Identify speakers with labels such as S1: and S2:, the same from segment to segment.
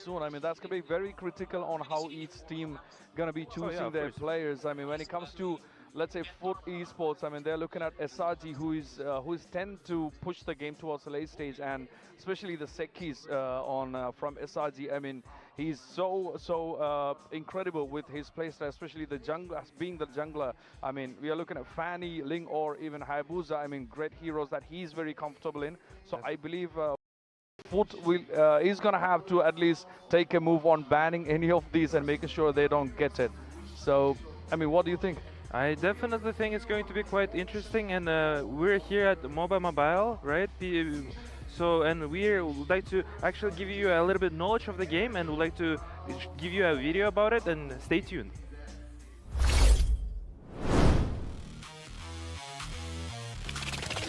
S1: soon. I mean, that's going to be very critical on how each team going to be choosing their players. I mean, when it comes to, let's say, Fut Esports, I mean, they're looking at SRG, who is tend to push the game towards the late stage, and especially the Sekis from SRG. I mean, he's so incredible with his playstyle, especially the jungler, being the jungler. I mean, we are looking at Fanny, Ling, or even Hayabusa. I mean, great heroes that he's very comfortable in. So I believe Fut is going to have to at least take a move on banning any of these and making sure they don't get it. So, I mean, what do you think?
S2: I definitely think it's going to be quite interesting, and we're here at MOBA Mobile, right? So, and we would like to actually give you a little bit knowledge of the game, and would like to give you a video about it, and stay tuned.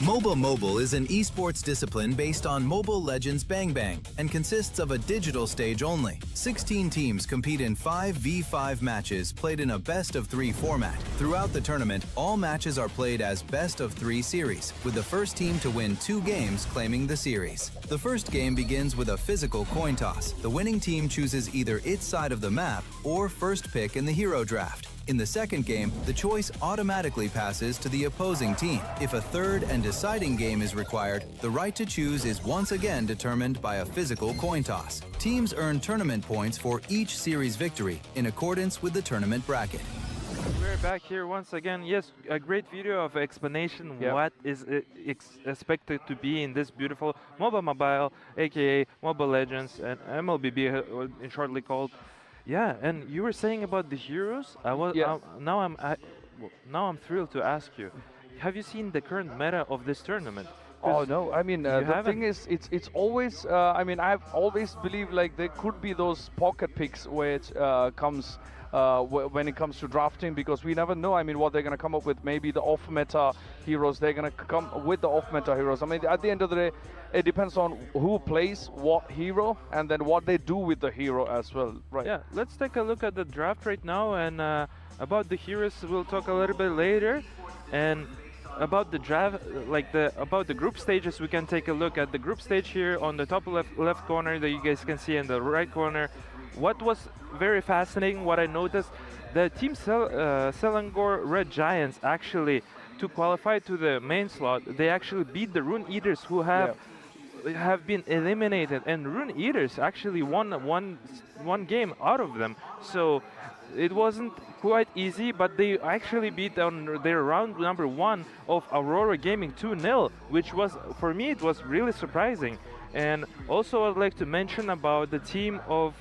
S3: MOBA Mobile is an esports discipline based on Mobile Legends Bang Bang and consists of a digital stage only. 16 teams compete in 5v5 matches played in a best-of-3 format. Throughout the tournament, all matches are played as best-of-3 series, with the first team to win 2 games claiming the series. The first game begins with a physical coin toss. The winning team chooses either its side of the map or first pick in the hero draft. In the second game, the choice automatically passes to the opposing team. If a third and deciding game is required, the right to choose is once again determined by a physical coin toss. Teams earn tournament points for each series victory in accordance with the tournament bracket.
S2: We're back here once again. Yes, a great video of explanation what is expected to be in this beautiful MOBA Mobile, aka Mobile Legends, and MLBB shortly called. Yeah, and you were saying about the heroes. Now I'm thrilled to ask you. Have you seen the current meta of this tournament?
S1: Oh no, I mean the thing is, it's always. I mean, I've always believed like there could be those pocket picks which comes when it comes to drafting, because we never know. I mean, what they're gonna come up with. Maybe the off-meta heroes. They're gonna come with the off-meta heroes. I mean, at the end of the day, it depends on who plays what hero and then what they do with the hero as well, right?
S2: Yeah, let's take a look at the draft right now, and about the heroes we'll talk a little bit later, and about the draft, about the group stages, we can take a look at the group stage here on the top left corner that you guys can see in the right corner. What was very fascinating, what I noticed, the team Selangor Red Giants actually, to qualify to the main slot, they actually beat the Rune Eaters, who have been eliminated, and Rune Eaters actually won one game out of them. So it wasn't quite easy, but they actually beat on their round number 1 of Aurora Gaming 2-0, which was, for me, it was really surprising. And also I'd like to mention about the team of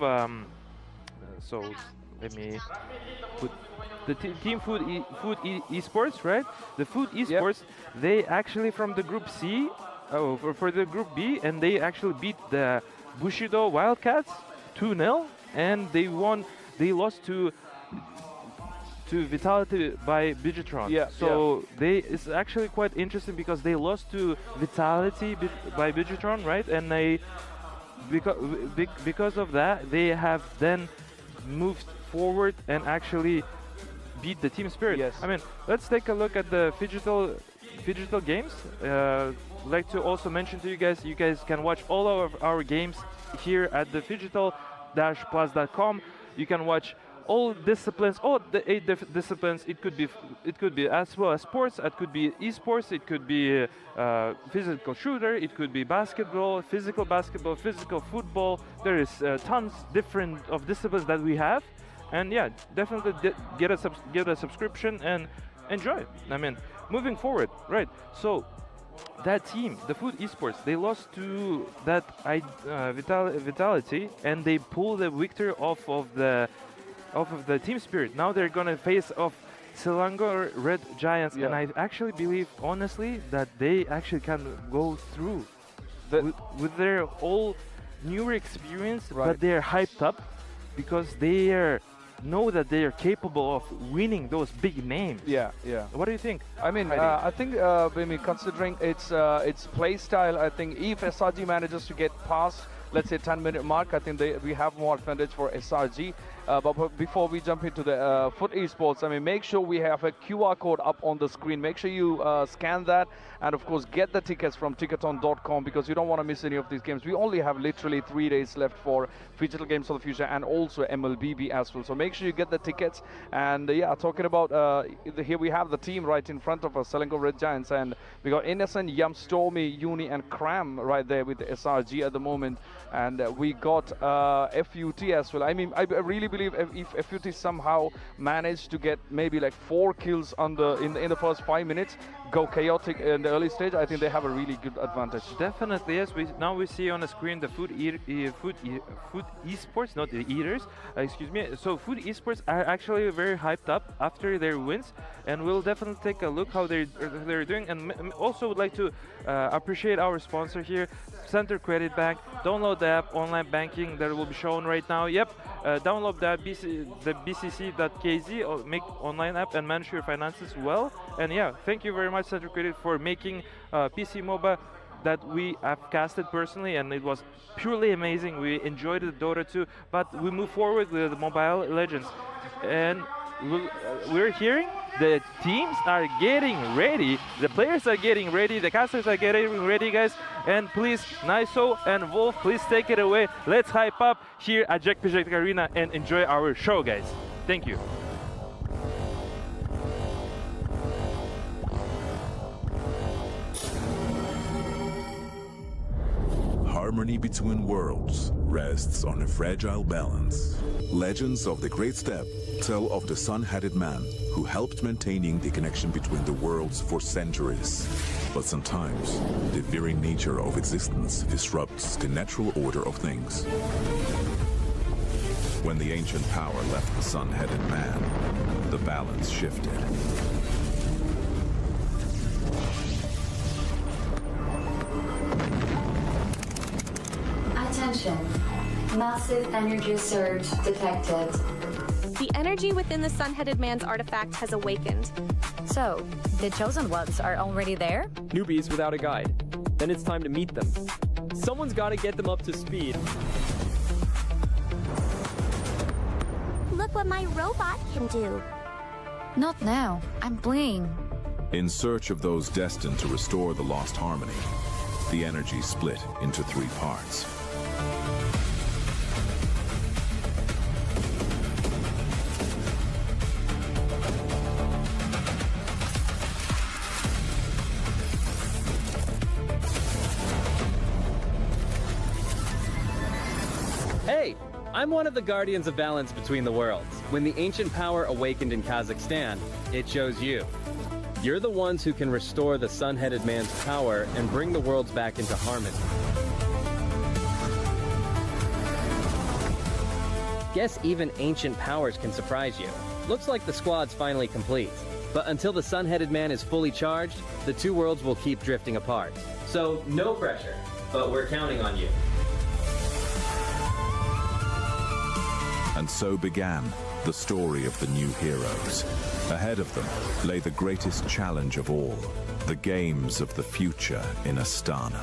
S2: so let me put the team Fut Esports, right? The Fut Esports, they actually from the group C, for the group B, and they actually beat the Bushido Wildcats 2-0, and they lost to Vitality by Bigetron. It's actually quite interesting because they lost to Vitality by Bigetron, right? And they because of that, they have then moved forward and actually beat the Team Spirit. I mean, let's take a look at the Phygital games. Like to also mention to you guys can watch all of our games here at the phygital-plus.com. You can watch all disciplines, all the 8 disciplines. It could be as well as sports. It could be esports. It could be physical shooter. It could be basketball, physical football. There is tons different of disciplines that we have, and yeah, definitely get a subscription and enjoy. I mean, moving forward, right? So that team, the Fut Esports, they lost to that Vitality, and they pulled the victory off of the Team Spirit. Now they're gonna face off Selangor Red Giants, and I actually believe, honestly, that they actually can go through with their all newer experience, but they're hyped up because they know that they are capable of winning those big names. What do you think?
S1: I mean, I think considering its play style, I think if SRG manages to get past let's say, 10-minute mark, I think we have more advantage for SRG. But before we jump into the Fut Esports, I mean, make sure we have a QR code up on the screen. Make sure you scan that, and of course, get the tickets from ticketon.com, because you don't want to miss any of these games. We only have literally 3 days left for Digital Games of the Future and also MLBB as well. So make sure you get the tickets. And yeah, talking about here we have the team right in front of us, Selangor Red Giants, and we got Innocent, Yum, Stormy, Uni, and Cram right there with the SRG at the moment. And we got FUT as well. I mean, I really believe if FUT somehow managed to get maybe like 4 kills in the first 5 minutes, go chaotic in the early stage, I think they have a really good advantage.
S2: Definitely, yes. Now we see on the screen the Fut Esports, not the Eaters, excuse me. So Fut Esports are actually very hyped up after their wins, and we'll definitely take a look how they're doing. And also would like to appreciate our sponsor here, Center Credit Bank. Download the app, online banking that will be shown right now. Yep, download that the bcc.kz, or make online app and manage your finances well. And yeah, thank you very much, Center Credit, for making PC MOBA that we have casted personally, and it was purely amazing. We enjoyed the Dota 2, but we move forward with the Mobile Legends, and we're hearing the teams are getting ready, the players are getting ready, the casters are getting ready, guys. And please, Niso and Wolf, please take it away. Let's hype up here at JACK Arena and enjoy our show, guys. Thank you.
S4: Harmony between worlds rests on a fragile balance. Legends of the Great Step tell of the sun-headed man who helped maintaining the connection between the worlds for centuries. But sometimes, the very nature of existence disrupts the natural order of things. When the ancient power left the sun-headed man, the balance shifted.
S5: Attention. Massive energy surge detected.
S6: The energy within the sun-headed man's artifact has awakened.
S7: So, the chosen ones are already there?
S8: Newbies without a guide. Then it's time to meet them. Someone's got to get them up to speed.
S6: Look what my robot can do.
S7: Not now. I'm playing.
S4: In search of those destined to restore the lost harmony, the energy split into 3 parts.
S8: Hey, I'm one of the guardians of balance between the worlds. When the ancient power awakened in Kazakhstan, it chose you. You're the ones who can restore the sun-headed man's power and bring the worlds back into harmony. Guess even ancient powers can surprise you. Looks like the squad's finally complete. But until the sun-headed man is fully charged, the 2 worlds will keep drifting apart. So no pressure, but we're counting on you.
S4: And so began the story of the new heroes. Ahead of them lay the greatest challenge of all, the games of the future in Astana.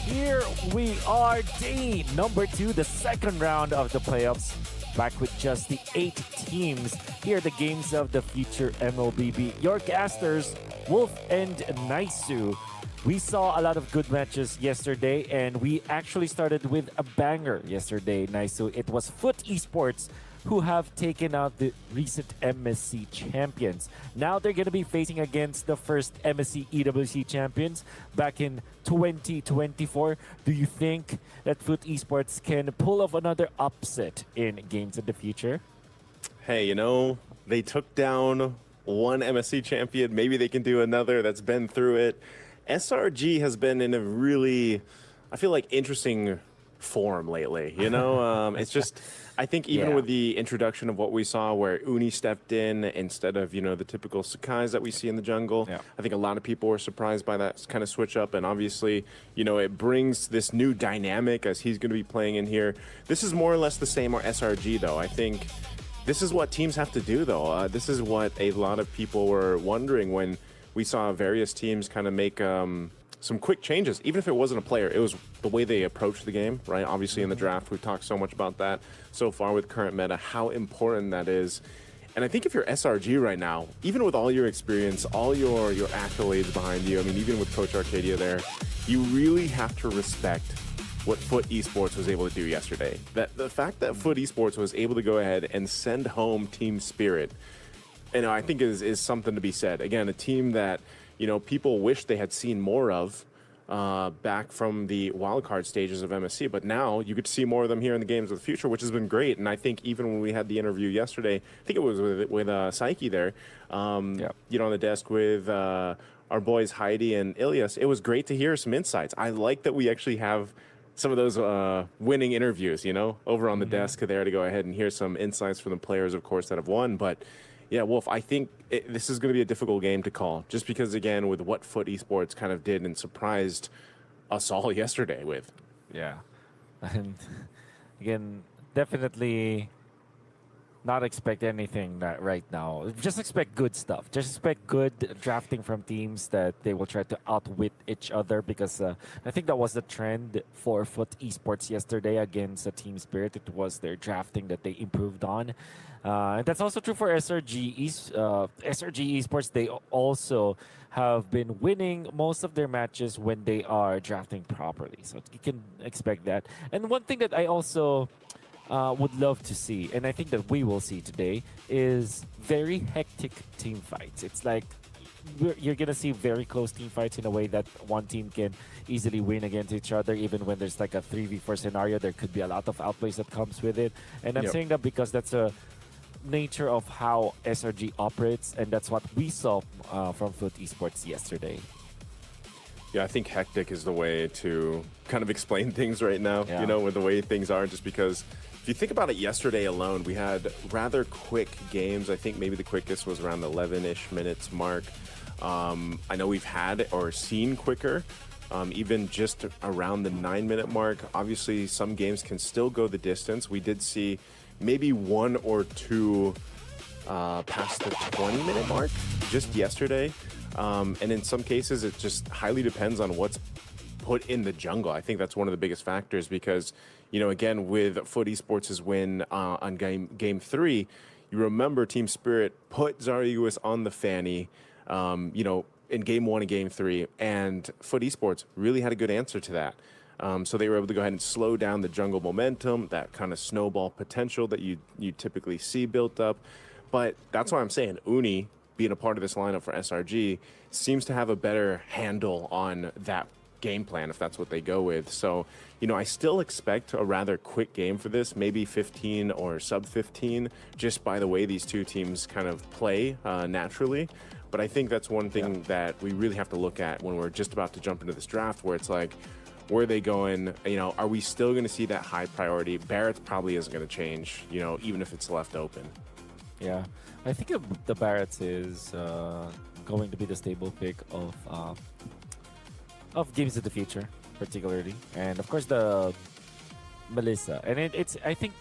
S9: here we are, day number 2, the second round of the playoffs. Back with just the 8 teams. Here are the games of the future MLBB. Your casters, Wolf and Naisu. We saw a lot of good matches yesterday, and we actually started with a banger yesterday, Naisu. It was Fut Esports who have taken out the recent MSC champions. Now they're going to be facing against the first MSC EWC champions back in 2024. Do you think that Fut Esports can pull off another upset in games of the future?
S10: Hey, you know, they took down one MSC champion. Maybe they can do another that's been through it. SRG has been in a really, I feel like, interesting form lately. You know, it's just, I think even with the introduction of what we saw where Uni stepped in instead of, you know, the typical Sakais that we see in the jungle, I think a lot of people were surprised by that kind of switch up. And obviously, you know, it brings this new dynamic as he's going to be playing in here. This is more or less the same or SRG, though. I think this is what teams have to do, though. This is what a lot of people were wondering when we saw various teams kind of make some quick changes. Even if it wasn't a player, it was the way they approached the game, right? Obviously in the draft, we've talked so much about that so far with current meta, how important that is. And I think if you're SRG right now, even with all your experience, all your accolades behind you, I mean, even with Coach Arcadia there, you really have to respect what Fut Esports was able to do yesterday. That the fact that Fut Esports was able to go ahead and send home Team Spirit, you know, I think is something to be said. Again, a team that, you know, people wish they had seen more of back from the wildcard stages of MSC, but now you get to see more of them here in the games of the future, which has been great. And I think even when we had the interview yesterday, I think it was with Psyche there, you know, on the desk with our boys Heidi and Ilias, it was great to hear some insights. I like that we actually have some of those winning interviews, you know, over on the desk there to go ahead and hear some insights from the players, of course, that have won. But yeah, Wolf, I think this is going to be a difficult game to call, just because, again, with what Fut Esports kind of did and surprised us all yesterday with.
S9: Yeah. And again, definitely not expect anything right now. Just expect good stuff. Just expect good drafting from teams that they will try to outwit each other, because I think that was the trend for Fut Esports yesterday against Team Spirit. It was their drafting that they improved on. And that's also true for SRG Esports. They also have been winning most of their matches when they are drafting properly. So you can expect that. And one thing that I also would love to see, and I think that we will see today, is very hectic team fights. It's like you're going to see very close team fights in a way that one team can easily win against each other. Even when there's like a 3v4 scenario, there could be a lot of outplays that comes with it. And I'm saying that because that's a nature of how SRG operates, and that's what we saw from Fut Esports yesterday.
S10: Yeah, I think hectic is the way to kind of explain things right now, you know, with the way things are, just because if you think about it, yesterday alone, we had rather quick games. I think maybe the quickest was around the 11-ish minutes mark. I know we've had or seen quicker, even just around the 9-minute mark. Obviously, some games can still go the distance. We did see maybe 1 or 2 past the 20-minute mark just yesterday. And in some cases, it just highly depends on what's put in the jungle. I think that's one of the biggest factors because, you know, again, with Fut Esports' win on game 3, you remember Team Spirit put Zarius on the Fanny, you know, in game 1 and game 3, and Fut Esports really had a good answer to that. So they were able to go ahead and slow down the jungle momentum, that kind of snowball potential that you typically see built up. But that's why I'm saying Uni, being a part of this lineup for SRG, seems to have a better handle on that game plan if that's what they go with. So, you know, I still expect a rather quick game for this, maybe 15 or sub 15, just by the way these two teams kind of play naturally. But I think that's one thing that we really have to look at when we're just about to jump into this draft, where it's like, where are they going? You know, are we still going to see that high priority? Barrett probably isn't going to change, you know, even if it's left open.
S9: Yeah, I think the Barretts is going to be the stable pick of games of the future, particularly, and of course the Melissa. And it's I think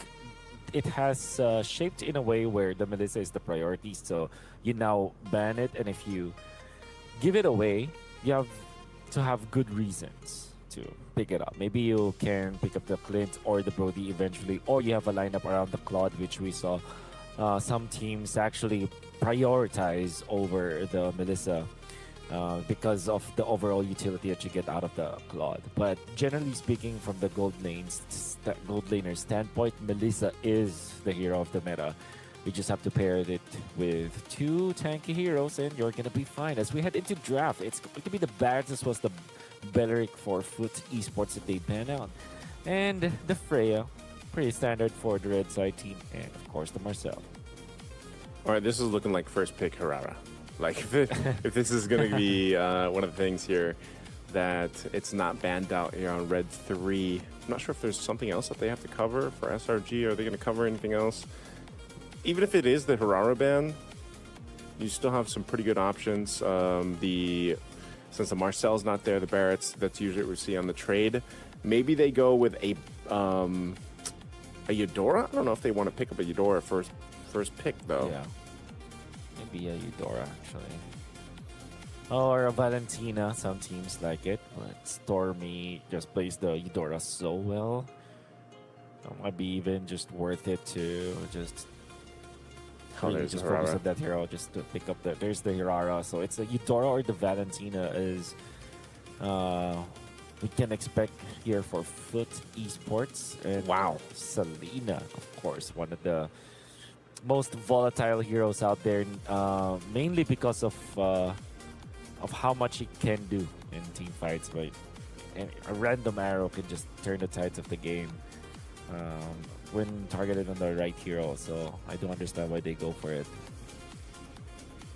S9: it has shaped in a way where the Melissa is the priority. So you now ban it, and if you give it away, you have to have good reasons to pick it up. Maybe you can pick up the Clint or the Brody eventually, or you have a lineup around the Claude, which we saw some teams actually prioritize over the Melissa because of the overall utility that you get out of the Claude. But generally speaking, from the gold laner standpoint, Melissa is the hero of the meta. You just have to pair it with 2 tanky heroes and you're gonna be fine. As we head into draft, it's going to be the Barretts as well as the Beleric for Fut Esports that they ban out. And the Freya, pretty standard for the red side team, and of course the Marcel.
S10: All right, this is looking like first pick Herrera. Like if this is going to be one of the things here that it's not banned out here on red 3. I'm not sure if there's something else that they have to cover for SRG. Are they going to cover anything else? Even if it is the Herrera ban, you still have some pretty good options. Since the Marcel's not there, the Barretts, that's usually what we see on the trade. Maybe they go with a Eudora? I don't know if they want to pick up a Eudora first pick, though.
S9: Yeah. Maybe a Eudora, actually. Or a Valentina. Some teams like it, but Stormy just plays the Eudora so well. It might be even just worth it to just just focus on that hero, just to pick up there's the Hirara. So it's a Eudora or the Valentina is we can expect here for Fut Esports. And
S10: wow,
S9: Selena, of course, one of the most volatile heroes out there, mainly because of how much he can do in team fights. But a random arrow can just turn the tides of the game when targeted on the right hero. So I don't understand why they go for it.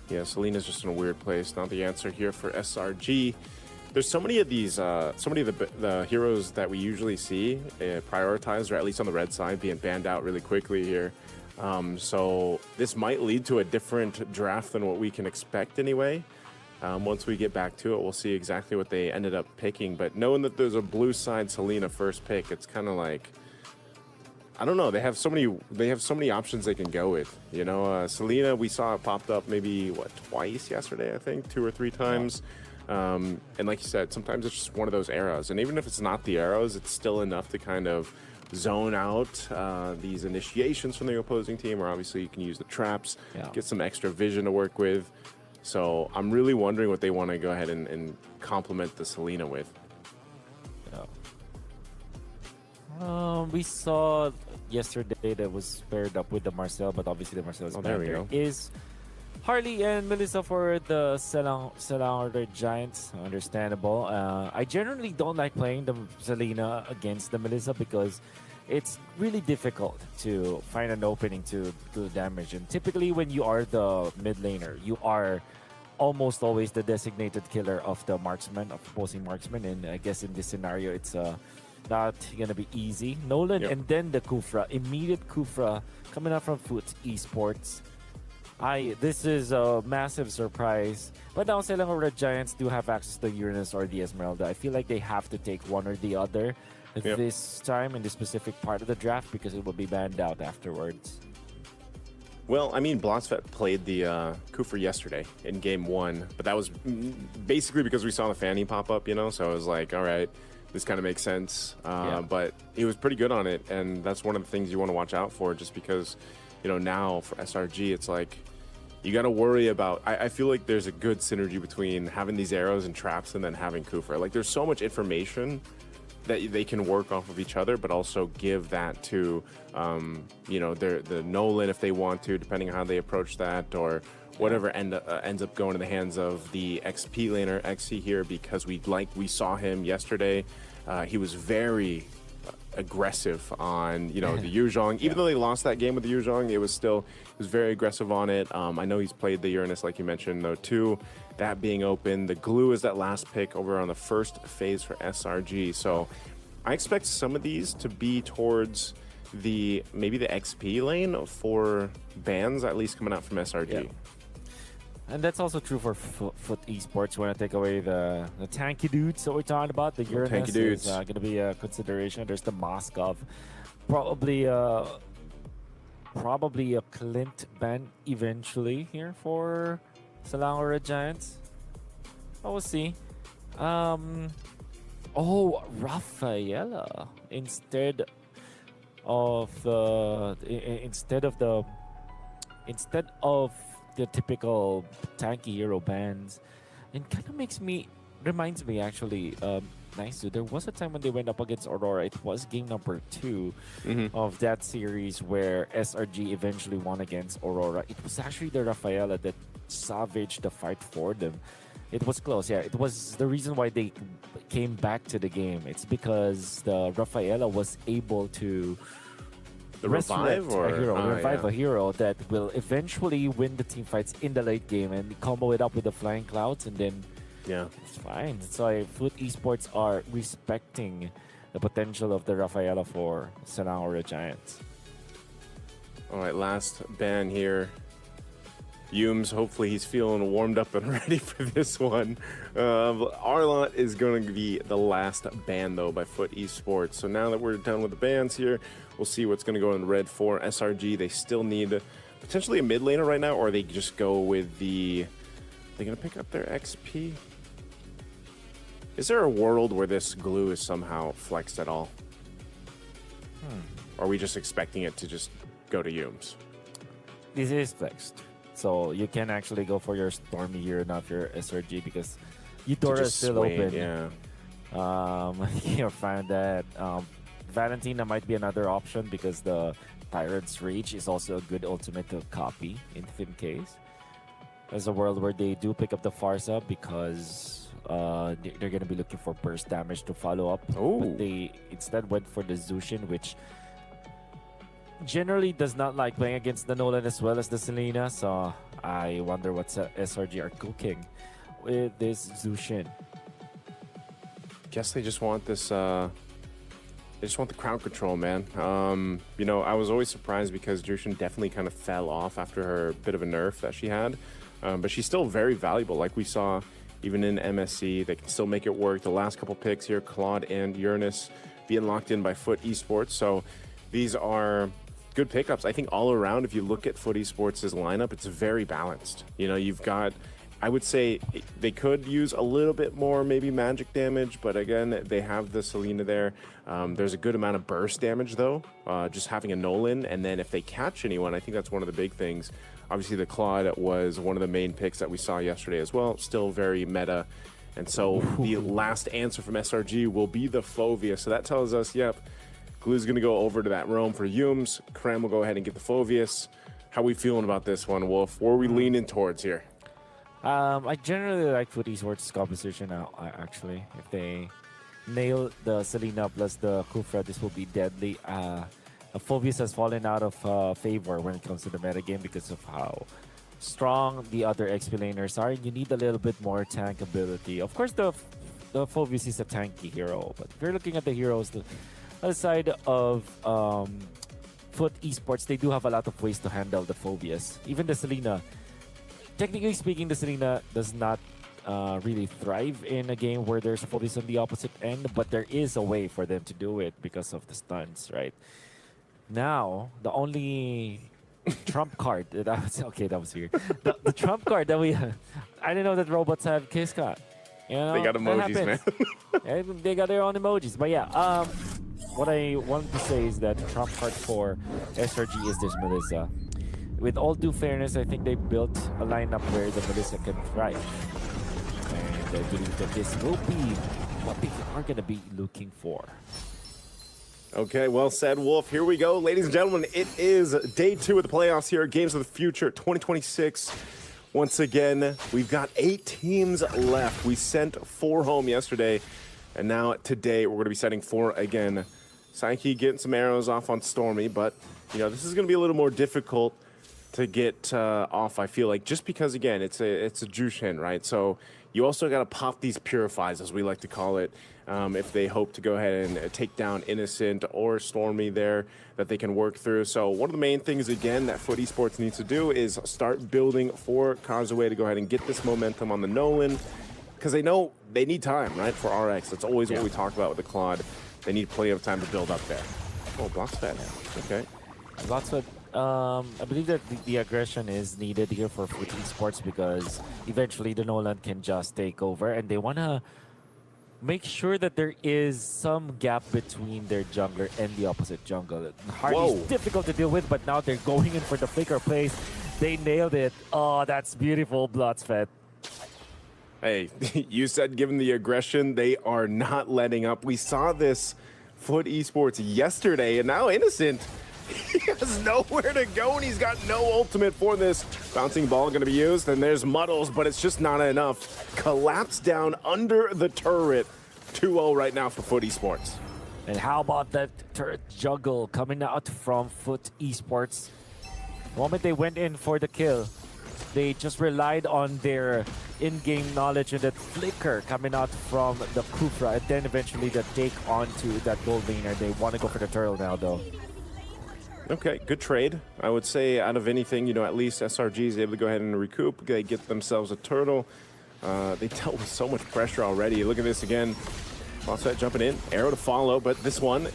S10: Yeah, Selena's just in a weird place. Not the answer here for SRG. There's so many of these, so many of the heroes that we usually see prioritized, or at least on the red side, being banned out really quickly here. So this might lead to a different draft than what we can expect anyway. Once we get back to it, we'll see exactly what they ended up picking. But knowing that there's a blue side Selena first pick, it's kind of like, I don't know. They have so many options they can go with. You know, Selena, we saw it popped up maybe twice yesterday, I think, 2 or 3 times. And like you said, sometimes it's just one of those arrows. And even if it's not the arrows, it's still enough to kind of zone out these initiations from the opposing team. Or obviously you can use the traps, get some extra vision to work with. So I'm really wondering what they want to go ahead and complement the Selena with.
S9: We saw yesterday that was paired up with the Marcel, but obviously the Marcel's banner is Harley and Melissa for the Selang or the Giants. Understandable. I generally don't like playing the Selena against the Melissa because it's really difficult to find an opening to do damage. And typically when you are the mid laner, you are almost always the designated killer of the marksman, of opposing marksman. And I guess in this scenario, it's not gonna be easy. Nolan and then the Kufra, immediate Kufra coming out from Fut Esports. This is a massive surprise. But now Selang or Red Giants do have access to Uranus or the Esmeralda. I feel like they have to take one or the other this time in this specific part of the draft because it will be banned out afterwards.
S10: Well, I mean, Blotsvet played the Kufra yesterday in game 1, but that was basically because we saw the Fanny pop up, you know, so I was like, all right, this kind of makes sense. But he was pretty good on it, and that's one of the things you want to watch out for, just because, you know, now for SRG, it's like, you got to worry about, I feel like there's a good synergy between having these arrows and traps and then having Kufra. Like, there's so much information that they can work off of each other, but also give that to, you know, the Nolan if they want to, depending on how they approach that, or whatever ends up going in the hands of the XP laner, XC here, because we saw him yesterday. He was very aggressive on, you know, the Yuzhong. Even though they lost that game with the Yuzhong, it was very aggressive on it. I know he's played the Uranus, like you mentioned, though, too. That being open. The Glue is that last pick over on the first phase for SRG. So I expect some of these to be towards maybe the XP lane for bans, at least coming out from SRG.
S9: And that's also true for Fut Esports. When I take away the tanky dudes that we're talking about, the Uranus is going to be a consideration. There's the Moskov, probably a Clint ban eventually here for Selang or Red Giants. But we'll see. Oh, Rafaela instead of the typical tanky hero bans, it kind of reminds me actually. Nice. So there was a time when they went up against Aurora. It was game number 2 of that series where SRG eventually won against Aurora. It was actually the Rafaela that savaged the fight for them. It was close, yeah. It was the reason why they came back to the game. It's because the Rafaela was able to
S10: revive
S9: a hero that will eventually win the team fights in the late game and combo it up with the Flying Clouds, and then it's fine. So Fut Esports are respecting the potential of the Rafaela for Sanahora Giants.
S10: All right, last ban here. Yumes, hopefully he's feeling warmed up and ready for this one. Arlot is going to be the last ban, though, by Fut Esports. So now that we're done with the bans here, we'll see what's going to go in red for SRG. They still need potentially a mid laner right now, or they just go with the... They're going to pick up their XP? Is there a world where this glue is somehow flexed at all? Or are we just expecting it to just go to Yumes?
S9: This is flexed. So you can actually go for your Stormy here, not your SRG, because Eudora is still open.
S10: Yeah.
S9: You'll find that Valentina might be another option because the Tyrant's Rage is also a good ultimate to copy in case. There's a world where they do pick up the Farsa because they're going to be looking for burst damage to follow up. But they instead went for the Zushin, which generally does not like playing against the Nolan as well as the Selena. So I wonder what SRG are cooking with this Zushin.
S10: Guess they just want this... they just want the crown control, man. You know, I was always surprised because Jushin definitely kind of fell off after her bit of a nerf that she had. But she's still very valuable, like we saw even in MSC. They can still make it work. The last couple picks here, Claude and Uranus being locked in by Fut Esports. So these are good pickups. I think all around, if you look at Fut Esports' lineup, it's very balanced. You know, you've got... I would say they could use a little bit more maybe magic damage, but again, they have the Selena there. There's a good amount of burst damage, though, just having a Nolan. And then if they catch anyone, I think that's one of the big things. Obviously, the Claude was one of the main picks that we saw yesterday as well. Still very meta. And so the last answer from SRG will be the Fovea. So that tells us, yep, Glue's going to go over to that roam for Yumes. Krem will go ahead and get the Foveus. How are we feeling about this one, Wolf? Where are we leaning towards here?
S9: I generally like Fut Esports' composition now, actually. If they nail the Selena plus the Kufra, this will be deadly. Phobius has fallen out of favor when it comes to the metagame because of how strong the other XP laners are. You need a little bit more tank ability. Of course, the Phobius is a tanky hero, but if you're looking at the heroes, the other side of Fut Esports, they do have a lot of ways to handle the Phobius. Even the Selena. Technically speaking, the Selena does not really thrive in a game where there's a Phobius on the opposite end, but there is a way for them to do it because of the stuns, right? Now, the only trump card that was weird. The trump card that we I didn't know that robots have kiss card. You know,
S10: they got emojis,
S9: man. They got their own emojis. But yeah, what I wanted to say is that the trump card for SRG is this Melissa. With all due fairness, I think they built a lineup where the Melissa can thrive. And I believe that this will be what they are going to be looking for.
S10: Okay, well said, Wolf. Here we go. Ladies and gentlemen, it is day 2 of the playoffs here at Games of the Future 2026. Once again, we've got 8 teams left. We sent 4 home yesterday, and now today we're going to be sending 4 again. Psyche getting some arrows off on Stormy, but you know this is going to be a little more difficult to get off, I feel like, just because, again, it's a Jushin, right? So you also got to pop these Purifies, as we like to call it, if they hope to go ahead and take down Innocent or Stormy there that they can work through. So one of the main things, again, that Fut Esports needs to do is start building for Kazuya to go ahead and get this momentum on the Nolan, because they know they need time, right, for RX. That's always what we talk about with the Claude. They need plenty of time to build up there. Oh, Bloxfed. Okay.
S9: Bloxfed. I believe that the aggression is needed here for Fut Esports because eventually the Nolan can just take over, and they wanna make sure that there is some gap between their jungler and the opposite jungle. Hardy's difficult to deal with, but now they're going in for the flicker plays. They nailed it. Oh, that's beautiful, Blotsfet.
S10: Hey, you said given the aggression, they are not letting up. We saw this Fut Esports yesterday, and now Innocent, he has nowhere to go, and he's got no ultimate for this. Bouncing ball going to be used, and there's Muddles, but it's just not enough. Collapse down under the turret. 2-0 right now for Fut Esports.
S9: And how about that turret juggle coming out from Fut Esports? The moment they went in for the kill, they just relied on their in-game knowledge and that flicker coming out from the Kufra, and then eventually the take onto that gold laner. They want to go for the turtle now, though.
S10: Okay, good trade. I would say out of anything, you know, at least SRG is able to go ahead and recoup. They get themselves a turtle. They dealt with so much pressure already. Look at this again. Offset jumping in, arrow to follow, but this one,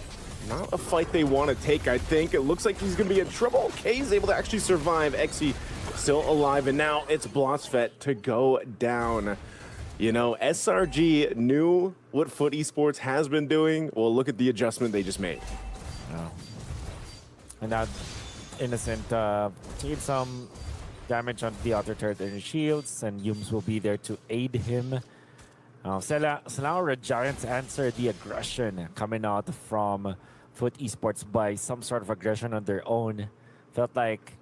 S10: not a fight they want to take, I think. It looks like he's going to be in trouble. K's able to actually survive. Exi still alive, and now it's Blotsfet to go down. You know, SRG knew what Fut Esports has been doing. Well, look at the adjustment they just made.
S9: Oh. And now Innocent taking some damage on the other turret and shields, and Yums will be there to aid him. Selah Red Giants answer the aggression coming out from Fut Esports by some sort of aggression on their own. Felt like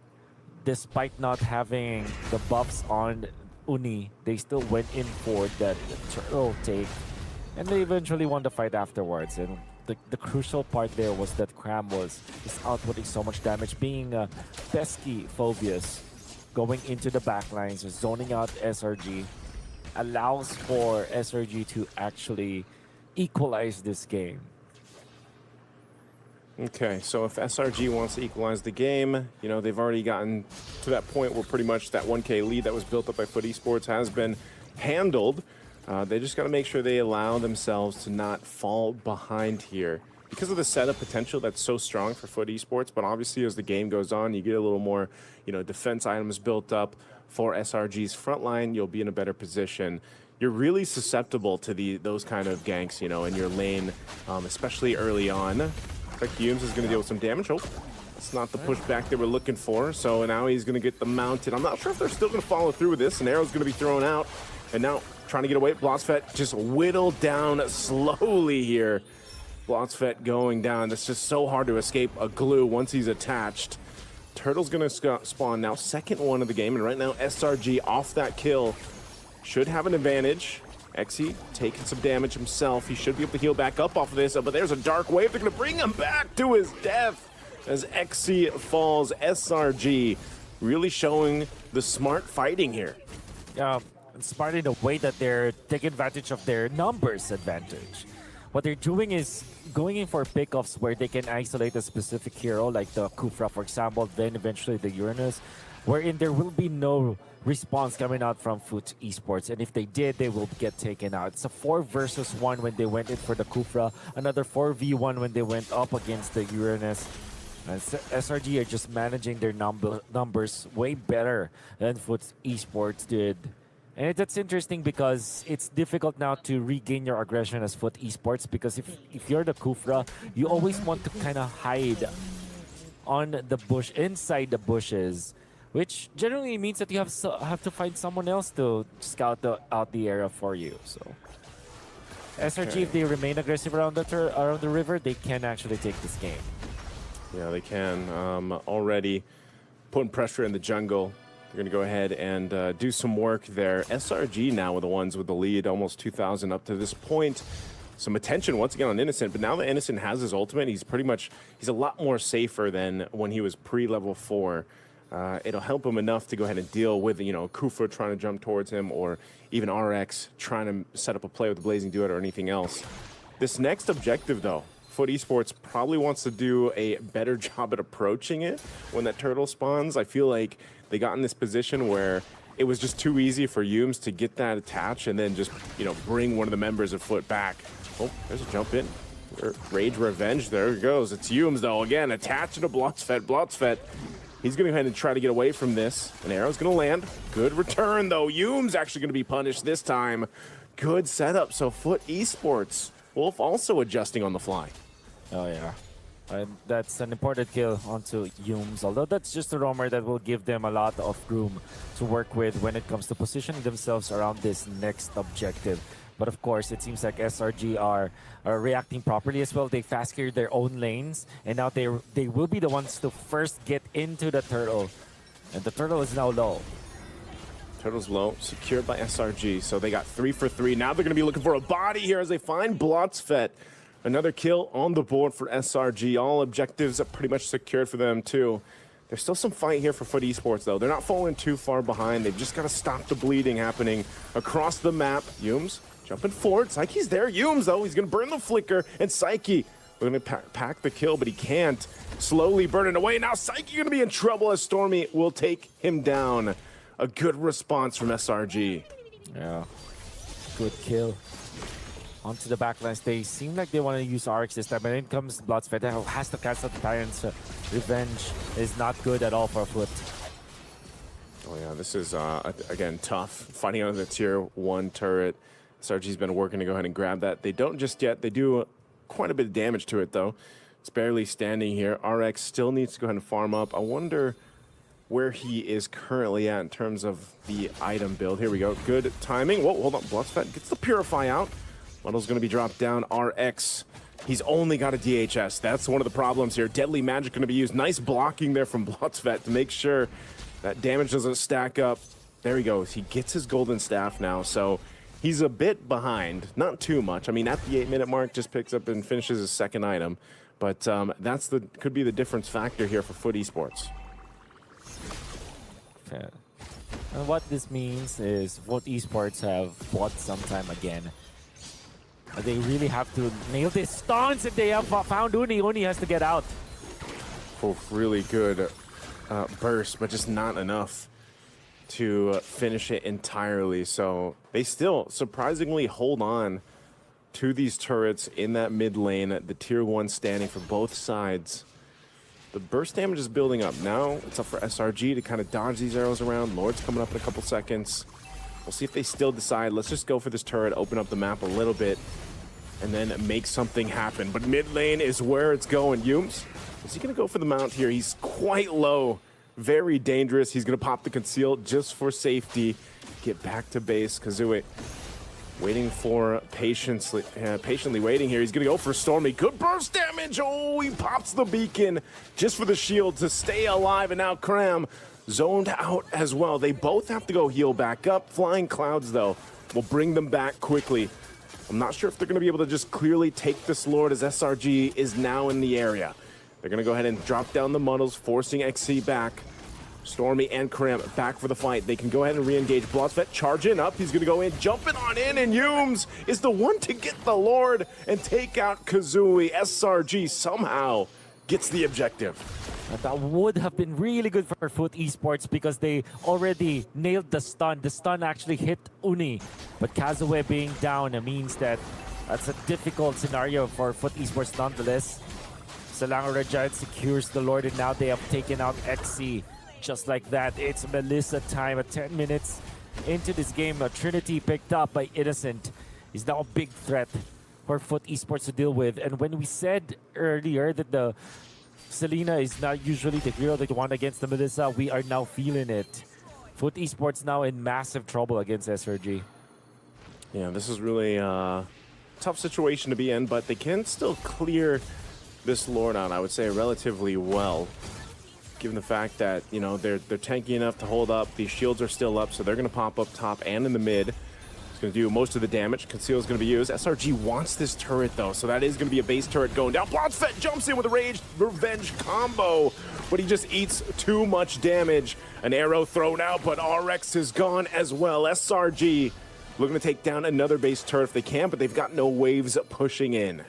S9: despite not having the buffs on Uni, they still went in for that turtle take, and they eventually won the fight afterwards. And the crucial part there was that Cram was outputting so much damage, being pesky Phobius, going into the backlines, zoning out SRG, allows for SRG to actually equalize this game.
S10: Okay, so if SRG wants to equalize the game, you know, they've already gotten to that point where pretty much that 1K lead that was built up by Fut Esports has been handled. They just got to make sure they allow themselves to not fall behind here because of the setup potential that's so strong for Fut Esports. But obviously, as the game goes on, you get a little more, you know, defense items built up for SRG's front line. You'll be in a better position. You're really susceptible to those kind of ganks, you know, in your lane, especially early on. Looks like Humes is going to deal with some damage. Oh, it's not the pushback they were looking for. So now he's going to get the mounted. I'm not sure if they're still going to follow through with this. An arrow's going to be thrown out. And now trying to get away. Blotsfet just whittled down slowly here. Blotsfet going down. It's just so hard to escape a glue once he's attached. Turtle's going to spawn now. Second one of the game. And right now, SRG off that kill should have an advantage. Exi taking some damage himself. He should be able to heal back up off of this. But there's a dark wave. They're going to bring him back to his death as Exi falls. SRG really showing the smart fighting here.
S9: Yeah. Smart in a way that they're taking advantage of their numbers advantage. What they're doing is going in for pickoffs where they can isolate a specific hero, like the Kufra, for example, then eventually the Uranus, wherein there will be no response coming out from Fut Esports. And if they did, they will get taken out. It's a 4 versus 1 when they went in for the Kufra, another 4v1 when they went up against the Uranus. And SRG are just managing their numbers way better than Fut Esports did. And that's interesting because it's difficult now to regain your aggression as Fut Esports, because if you're the Kufra, you always want to kind of hide on the bush, inside the bushes, which generally means that you have to find someone else to scout out the area for you. So SRG, if they remain aggressive around the river, they can actually take this game.
S10: Yeah, they can. Already putting pressure in the jungle. They're going to go ahead and do some work there. SRG now were the ones with the lead, almost 2,000 up to this point. Some attention once again on Innocent, but now that Innocent has his ultimate, he's a lot more safer than when he was pre-level 4. It'll help him enough to go ahead and deal with, you know, Kufa trying to jump towards him, or even RX trying to set up a play with the Blazing Duet or anything else. This next objective, though, Fut Esports probably wants to do a better job at approaching it when that turtle spawns. I feel like they got in this position where it was just too easy for Humes to get that attach and then just, you know, bring one of the members of Fut back. Oh, there's a jump in. Rage Revenge, there it goes. It's Humes, though, again, attaching to Blotsfet. Blotsfet, he's going to go ahead and try to get away from this. An arrow's going to land. Good return, though. Humes actually going to be punished this time. good setup. So Fut Esports, Wolf also adjusting on the fly.
S9: Oh, yeah. That's an important kill onto Yumes, although that's just a roamer that will give them a lot of room to work with when it comes to positioning themselves around this next objective. But of course, it seems like SRG are reacting properly as well. They fast cleared their own lanes, and now they will be the ones to first get into the turtle. And the turtle is now low.
S10: Turtle's low, secured by SRG, so they got 3 for 3. Now they're going to be looking for a body here as they find Blotzfett. Another kill on the board for SRG. All objectives are pretty much secured for them too. There's still some fight here for Fut Esports though. They're not falling too far behind. They've just got to stop the bleeding happening across the map. Yumes jumping forward. Psyche's there. Yumes though, he's going to burn the flicker. And Psyche, we're going to pack the kill, but he can't. Slowly burning away. Now Psyche going to be in trouble as Stormy will take him down. A good response from SRG.
S9: Yeah, good kill. Onto the backlines, they seem like they want to use RX this time, and in comes Blotzfett, who has to cancel the Tyrant's revenge. Is not good at all for Fut.
S10: Oh yeah, this is, again, tough. Fighting on the tier 1 turret. SRG's been working to go ahead and grab that. They don't just yet. They do quite a bit of damage to it, though. It's barely standing here. RX still needs to go ahead and farm up. I wonder where he is currently at in terms of the item build. Here we go. Good timing. Whoa, hold on. Blotzfett gets the Purify out. Muddle's going to be dropped down. RX, he's only got a DHS. That's one of the problems here. Deadly Magic going to be used. Nice blocking there from Blotzfett to make sure that damage doesn't stack up. There he goes. He gets his golden staff now, so he's a bit behind. Not too much. I mean, at the 8-minute mark, just picks up and finishes his second item. But that's could be the difference factor here for Fut Esports.
S9: Okay. And what this means is Fut Esports have bought some time again. They really have to nail this stuns if they have found Uni. Uni has to get out.
S10: Oh, really good burst, but just not enough to finish it entirely. So they still surprisingly hold on to these turrets in that mid lane. The tier 1 standing for both sides. The burst damage is building up. Now it's up for SRG to kind of dodge these arrows around. Lord's coming up in a couple seconds. We'll see if they still decide, let's just go for this turret, open up the map a little bit, and then make something happen. But mid lane is where it's going. Yumes, is he going to go for the mount here? He's quite low. Very dangerous. He's going to pop the conceal just for safety. Get back to base. Kazooie waiting for patiently waiting here. He's going to go for Stormy. Good burst damage. Oh, he pops the beacon just for the shield to stay alive. And now Cram zoned out as well. They both have to go heal back up. Flying Clouds, though, will bring them back quickly. I'm not sure if they're going to be able to just clearly take this Lord as SRG is now in the area. They're going to go ahead and drop down the Muddles, forcing XC back. Stormy and Cram back for the fight. They can go ahead and re-engage. Blotzfett charging up. He's going to go in, jumping on in, and Yumes is the one to get the Lord and take out Kazooie. SRG somehow gets the objective.
S9: That would have been really good for Fut Esports because they already nailed the stun. The stun actually hit Uni, but Kazooie being down means that that's a difficult scenario for Fut Esports nonetheless. Selangor Giant secures the Lord, and now they have taken out XC. Just like that, it's Melissa time at 10 minutes into this game. Trinity picked up by Innocent is now a big threat for Fut Esports to deal with. And when we said earlier that the Selena is not usually the hero that you want against the Melissa, we are now feeling it. Fut Esports now in massive trouble against SRG.
S10: Yeah, this is really a tough situation to be in, but they can still clear this Lord out, I would say, relatively well. Given the fact that, you know, they're tanky enough to hold up. These shields are still up, so they're going to pop up top and in the mid. It's going to do most of the damage. Conceal is going to be used. SRG wants this turret, though, so that is going to be a base turret going down. Blotzfett jumps in with a Rage Revenge combo, but he just eats too much damage. An arrow thrown out, but RX is gone as well. SRG looking to take down another base turret if they can, but they've got no waves pushing in.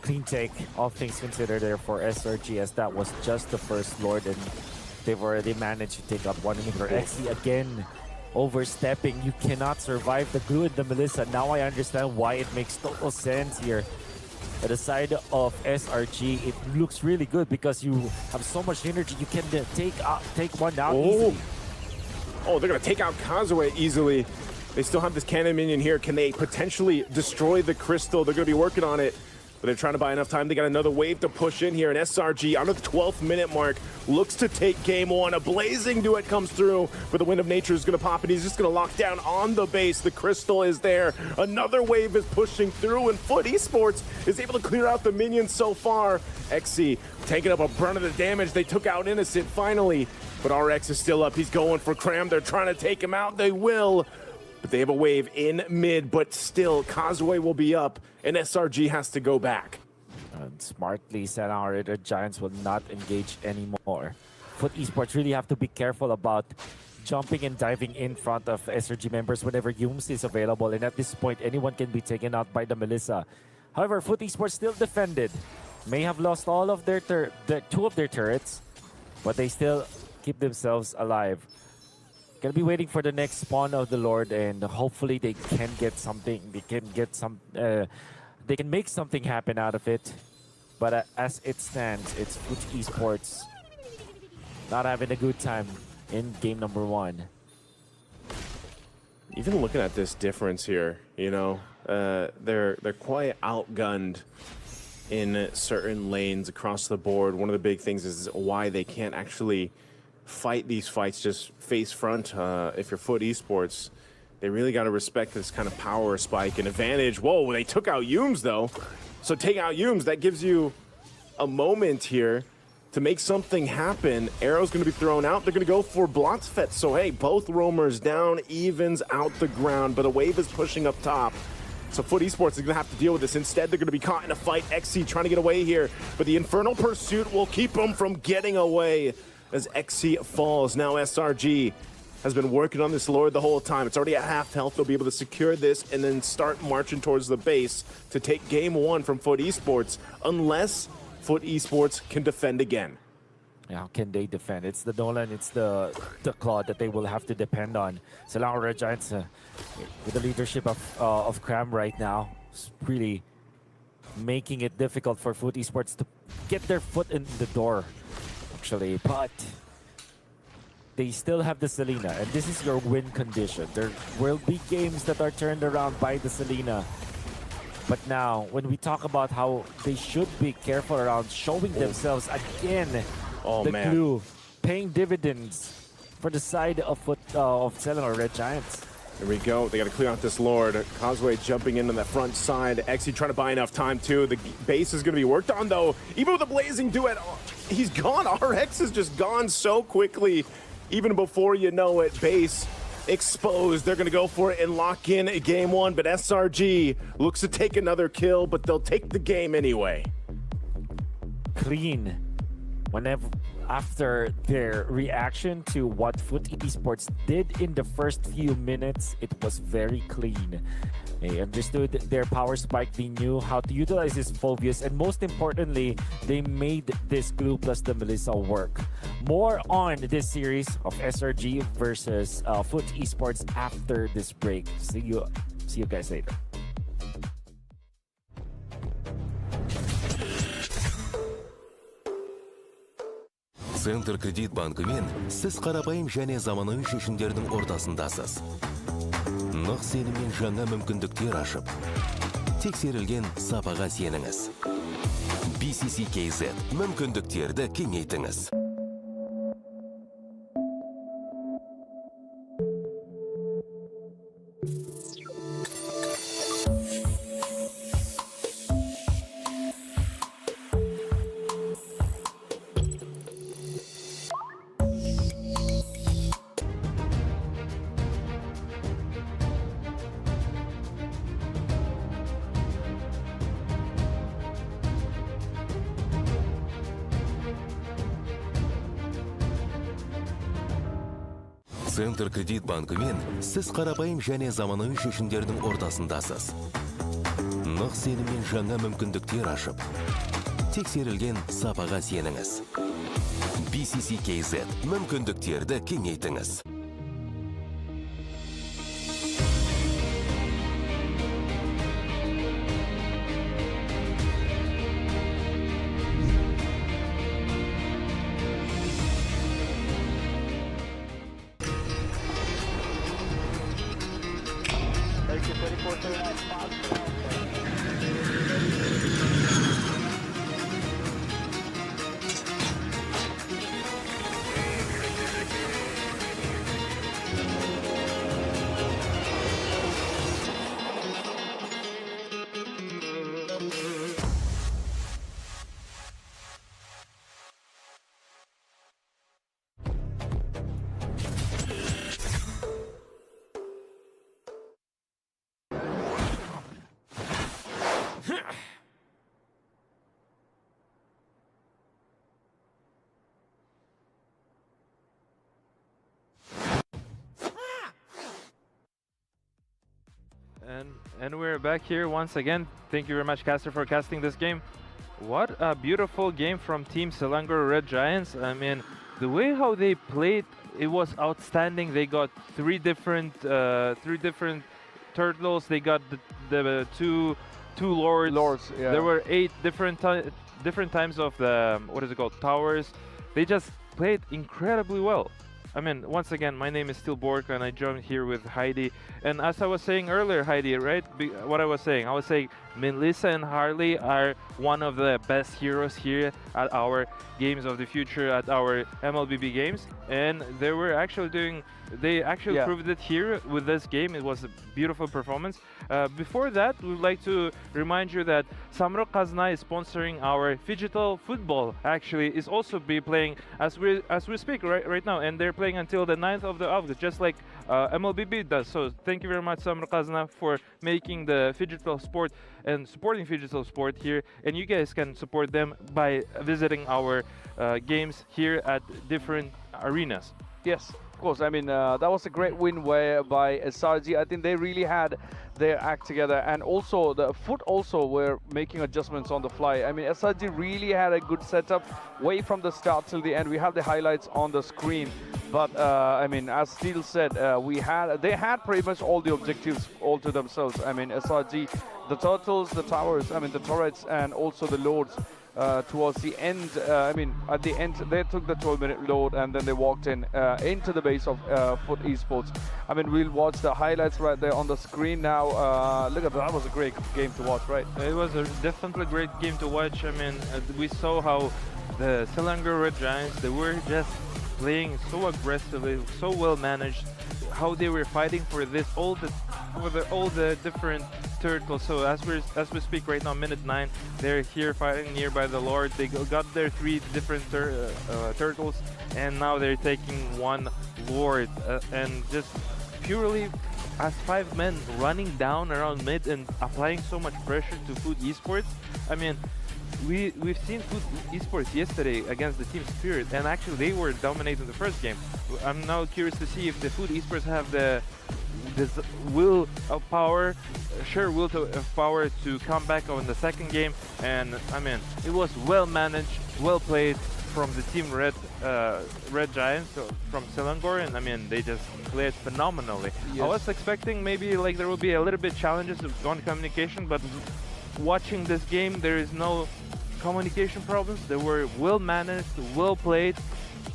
S9: Clean take, all things considered there for SRG, as that was just the first Lord, and they've already managed to take out one for XC again. Overstepping, you cannot survive the glue and the Melissa. Now I understand why it makes total sense here. At the side of SRG, it looks really good because you have so much energy. You can take one down easily.
S10: Oh, they're going to take out Kazuya easily. They still have this cannon minion here. Can they potentially destroy the crystal? They're going to be working on it, but they're trying to buy enough time. They got another wave to push in here, and SRG under the 12th minute mark looks to take game one. A blazing duet comes through, but the Wind of Nature is going to pop, and he's just going to lock down on the base. The crystal is there. Another wave is pushing through, and Fut Esports is able to clear out the minions so far. XC taking up a brunt of the damage. They took out Innocent finally, but RX is still up. He's going for Cram. They're trying to take him out. They will. But they have a wave in mid, but still, Kazuya will be up, and SRG has to go back.
S9: And smartly, Selang Red Giants will not engage anymore. Fut Esports really have to be careful about jumping and diving in front of SRG members whenever Yums is available, and at this point, anyone can be taken out by the Melissa. However, Fut Esports still defended. May have lost all of their two of their turrets, but they still keep themselves alive. Gonna be waiting for the next spawn of the Lord, and hopefully they can get something. They can get some. They can make something happen out of it. But as it stands, it's Fut Esports not having a good time in game number one.
S10: Even looking at this difference here, you know, they're quite outgunned in certain lanes across the board. One of the big things is why they can't actually fight these fights just face front. If you're Fut Esports, they really got to respect this kind of power spike and advantage. Whoa, they took out Yums though. So take out Yums, that gives you a moment here to make something happen. Arrow's going to be thrown out. They're going to go for Blotzfett. So hey, both roamers down, evens out the ground, but a wave is pushing up top. So Fut Esports is going to have to deal with this. Instead, they're going to be caught in a fight. XC trying to get away here, but the Infernal Pursuit will keep them from getting away as XC falls. Now SRG has been working on this Lord the whole time. It's already at half health. They'll be able to secure this and then start marching towards the base to take game one from Fut Esports, unless Fut Esports can defend again.
S9: How can they defend? It's the Nolan, it's the Claude that they will have to depend on. Selang Red Giants, with the leadership of Cram right now, is really making it difficult for Fut Esports to get their foot in the door, actually. But they still have the Selena, and this is your win condition. There will be games that are turned around by the Selena. But now, when we talk about how they should be careful around showing themselves again, the glue, paying dividends for the side of Selang Red Giants.
S10: Here we go. They got to clear out this Lord. Causeway jumping into the front side. XE trying to buy enough time, too. The base is going to be worked on, though. Even with the blazing duet, he's gone. RX is just gone so quickly. Even before you know it, base exposed. They're going to go for it and lock in game one. But SRG looks to take another kill, but they'll take the game anyway.
S9: Clean. Whenever after their reaction to what Fut Esports did in the first few minutes, it was very clean. They understood their power spike, they knew how to utilize this Phobius, and most importantly, they made this glue plus the Melissa work. More on this series of SRG versus Fut Esports after this break. See you guys later.
S11: Центр кредит банкымен сіз қарапайым және заманауи шешімдердің ортасындасыз. Нық сеніммен жаңа мүмкіндіктер ашып, тексерілген сапаға сеніңіз. BCC KZ мүмкіндіктерді кеңейтіңіз. Центр кредит банкымен сіз қарапайым және заманауи шешімдердің ортасындасыз. Нық сеніммен жаңа мүмкіндіктер ашып, тексерілген сапаға сеніңіз. BCC KZ мүмкіндіктерді кеңейтіңіз.
S2: And we're back here once again. Thank you very much, Caster, for casting this game. What a beautiful game from Team Selangor Red Giants. I mean, the way how they played, it was outstanding. They got three different turtles. They got the two lords.
S1: Yeah.
S2: There were 8 different times of the towers. They just played incredibly well. I mean, once again, my name is still Bork, and I joined here with Heidi. And as I was saying earlier, Heidi, right? What I was saying Melissa and Harley are one of the best heroes here at our Games of the Future, at our MLBB games. And they were actually proved it here with this game. It was a beautiful performance. Before that, we would like to remind you that Samruk Kazna is sponsoring our Digital Football. Actually, is also be playing as we speak right now, and they're playing until the 9th of August, just like MLBB does. So thank you very much, Samruk Kazna, for making the Digital Sport and supporting Digital Sport here. And you guys can support them by visiting our games here at different arenas.
S1: Yes, of course. I mean, that was a great win by SRG. I think they really had their act together, and also the Fut also were making adjustments on the fly. I mean, SRG really had a good setup way from the start till the end. We have the highlights on the screen, but I mean, as Steel said, they had pretty much all the objectives all to themselves. I mean, SRG, the turtles, the towers, I mean, the turrets, and also the lords. Towards the end, I mean, at the end, they took the 12-minute load, and then they walked into the base of Fut Esports. I mean, we'll watch the highlights right there on the screen now. Look at that was a great game to watch, right?
S2: It was definitely a great game to watch. I mean, we saw how the Selangor Red Giants, they were just playing so aggressively, so well managed, how they were fighting for all the different turtles. So as we speak right now, minute 9, they're here fighting nearby the Lord. They got their 3 different turtles, and now they're taking 1 Lord, and just purely as 5 men running down around mid and applying so much pressure to Fut Esports. I mean, we've seen Fut Esports yesterday against the Team Spirit, and actually they were dominating the first game. I'm now curious to see if the Fut Esports have this will of power to come back on the second game. And I mean, it was well managed, well played from the Team Red Giants from Selangor, and I mean, they just played phenomenally. Yes. I was expecting maybe like there will be a little bit challenges on communication, but watching this game, there is no communication problems. They were well managed, well played,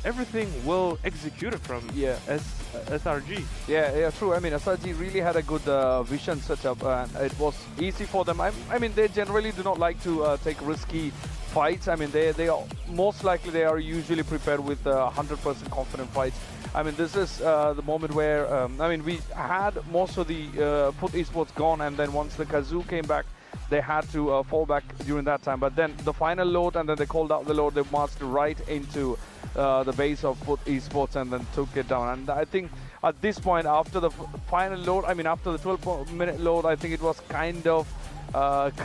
S2: everything well executed from SRG.
S1: Yeah, true. I mean, SRG really had a good vision setup, and it was easy for them. I mean, they generally do not like to take risky fights. I mean, they are most likely they are usually prepared with 100% confident fights. I mean, this is the moment where I mean, we had most of the Fut Esports gone, and then once the Kazoo came back, they had to fall back during that time. But then the final load, and then they called out the load, they marched right into the base of Fut Esports and then took it down. And I think at this point, after the final load, I mean, after the 12-minute load, I think it was kind of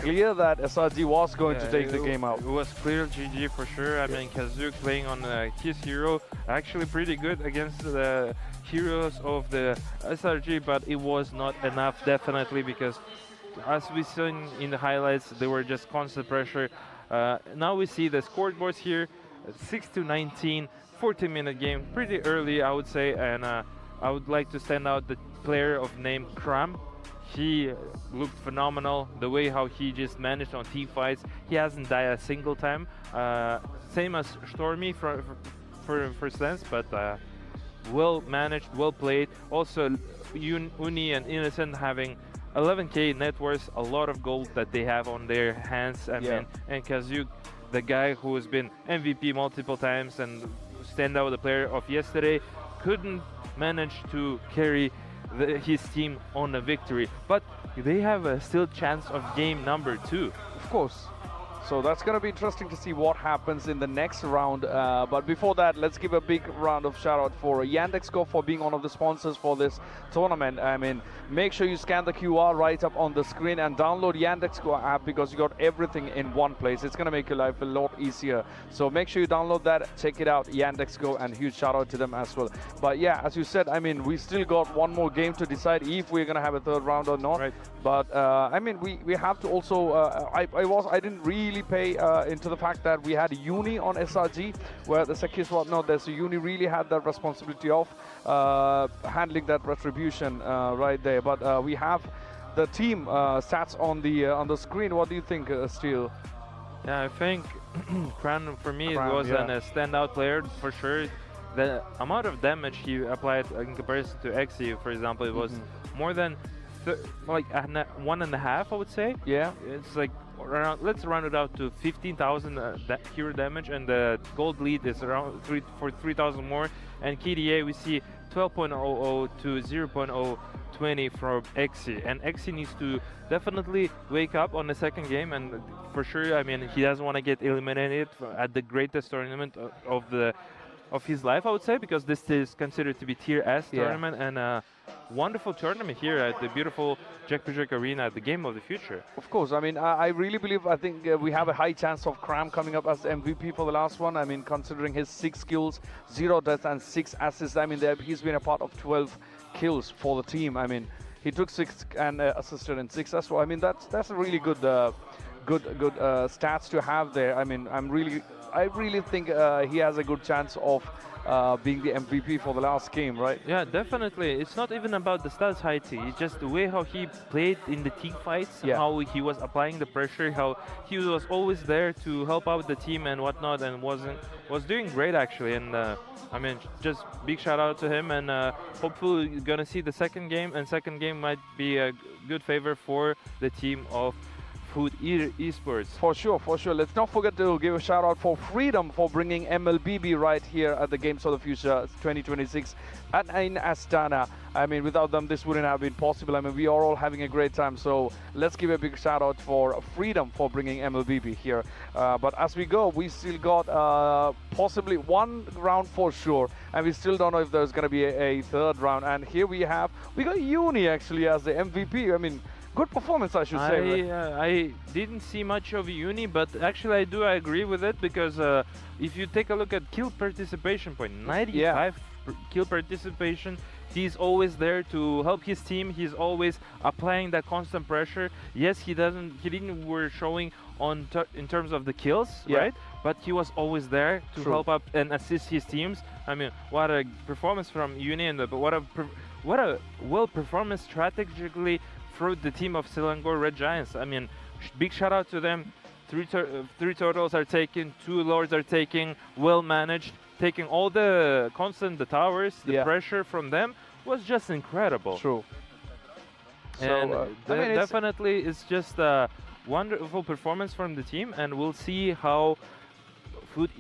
S1: clear that SRG was going to take the game out.
S2: It was clear GG for sure. I mean, KASIH playing on his hero, actually pretty good against the heroes of the SRG, but it was not enough, definitely, because as we saw in the highlights, they were just constant pressure. Now we see the scoreboards here, 6-19, 40-minute game, pretty early, I would say, and I would like to send out the player of name Kram. He looked phenomenal, the way how he just managed on team fights. He hasn't died a single time, same as Stormy for sense, but well managed, well played. Also, Uni and Innocent having 11k net worth, a lot of gold that they have on their hands. I mean, and KASIH, the guy who has been MVP multiple times and stand out the player of yesterday, couldn't manage to carry his team on a victory, but they have a still chance of game number 2.
S1: Of course. So that's going to be interesting to see what happens in the next round. But before that, let's give a big round of shout out for Yandex.Go for being one of the sponsors for this tournament. I mean, make sure you scan the QR right up on the screen and download Yandex.Go app, because you got everything in one place. It's going to make your life a lot easier. So make sure you download that, check it out, Yandex.Go, and huge shout out to them as well. But yeah, as you said, I mean, we still got one more game to decide if we're going to have a third round or not.
S2: Right.
S1: But I mean, we have to also, I didn't really pay into the fact that we had Uni on SRG, where the Sekis whatnot there. So Uni really had that responsibility of handling that retribution right there. But we have the team stats on the screen. What do you think, Steel?
S2: Yeah, I think Kran for me
S1: Kran,
S2: was
S1: yeah.
S2: a standout player for sure. The amount of damage he applied in comparison to Exi, for example, it was more than like 1.5, I would say.
S1: Yeah,
S2: it's like around, let's round it out to 15,000 hero damage, and the gold lead is around 3,000 more. And KDA we see 12.00 to 0.020 from Exi, and Exi needs to definitely wake up on the second game, and for sure, I mean, he doesn't want to get eliminated at the greatest tournament of his life, I would say, because this is considered to be tier S tournament, and a wonderful tournament here at the beautiful Jack Project Arena, the game of the future.
S1: Of course, I mean, I really believe, I think we have a high chance of Kram coming up as the MVP for the last one. I mean, considering his 6 kills, 0 deaths and 6 assists, I mean, he's been a part of 12 kills for the team. I mean, he took 6 and assisted in 6 as well. I mean, that's a really good stats to have there. I mean, I really think he has a good chance of being the MVP for the last game, right?
S2: Yeah, definitely. It's not even about the stats, Haiti. It's just the way how he played in the team fights, how he was applying the pressure, how he was always there to help out the team and whatnot, and was doing great actually. And I mean, just big shout out to him, and hopefully you're gonna see the second game, and second game might be a good favor for the team of Fut Esports.
S1: For sure, for sure. Let's not forget to give a shout out for Freedom for bringing MLBB right here at the Games of the Future 2026 in Astana. I mean, without them, this wouldn't have been possible. I mean, we are all having a great time. So let's give a big shout out for Freedom for bringing MLBB here. But as we go, we still got possibly one round for sure, and we still don't know if there's going to be a third round. And here we got Uni actually as the MVP. I mean, good performance, I should say.
S2: I didn't see much of Uni, but actually I agree with it, because if you take a look at kill participation point, 95 kill participation, he's always there to help his team. He's always applying that constant pressure. Yes, he didn't were showing in terms of the kills, right? But he was always there to help up and assist his teams. I mean, what a performance from Uni, and what a well performance strategically through the team of Selangor Red Giants. I mean, big shout out to them. 3 totals are taken, 2 lords are taken, well managed, taking all the towers, the pressure from them was just incredible.
S1: True.
S2: And I mean, definitely it's just a wonderful performance from the team, and we'll see how Fut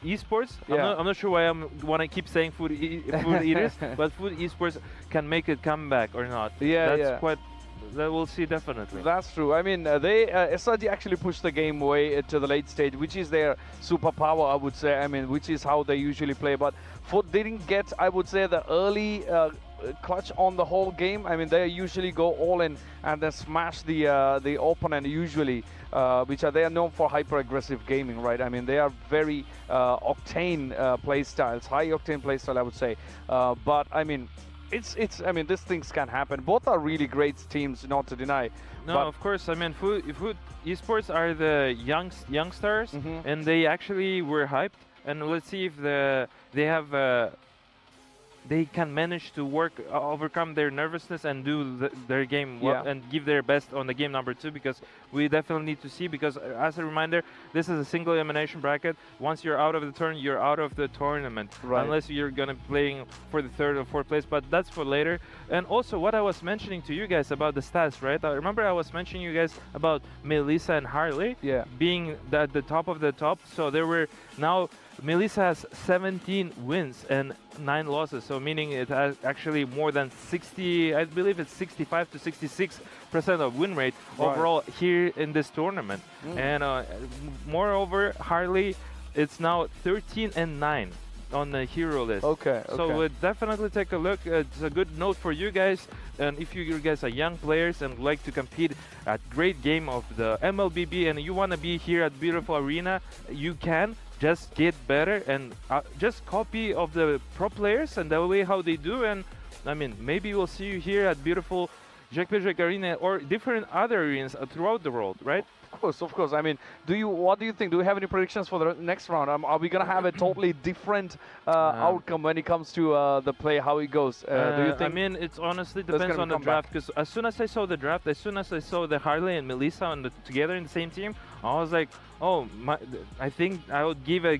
S2: Esports. I'm not sure why I want to keep saying Fut Eaters, but Fut Esports can make a comeback or not. That we'll see definitely.
S1: That's true. I mean, SRG actually pushed the game way to the late stage, which is their superpower, I would say. I mean, which is how they usually play. But Fut didn't get, I would say, the early clutch on the whole game. I mean, they usually go all in and then smash the opponent usually, they are known for hyper-aggressive gaming, right? I mean, they are very octane play styles, high octane play style, I would say. But I mean, I mean, these things can happen. Both are really great teams, not to deny.
S2: No, of course. I mean, Fut Esports are the youngsters, and they actually were hyped. And let's see if they can manage to overcome their nervousness and do their game well, and give their best on the game number 2, because we definitely need to see, because as a reminder, this is a single elimination bracket. Once you're out of the turn, you're out of the tournament, unless you're gonna be playing for the 3rd or 4th place, but that's for later. And also what I was mentioning to you guys about the stats, right? I remember I was mentioning you guys about Melissa and Harley being at the top of the top, so there were now Melissa has 17 wins and 9 losses, so meaning it has actually more than 60, I believe it's 65 to 66% of win rate overall here in this tournament. And moreover, Harley, it's now 13 and 9 on the hero list. So we'll definitely take a look. It's a good note for you guys, and if you guys are young players and like to compete at great game of the MLBB and you want to be here at beautiful arena, you can just get better and just copy of the pro players and the way how they do. And I mean, maybe we'll see you here at beautiful Kepada arena or different other arenas throughout the world, right?
S1: Of course. I mean, what do you think? Do we have any predictions for the next round? Are we going to have a totally different outcome when it comes to the play, how it goes? Do you think?
S2: I mean, it honestly depends on the draft, because as soon as I saw the draft, as soon as I saw the Harley and Melissa together in the same team, I was like, oh, I think I would give a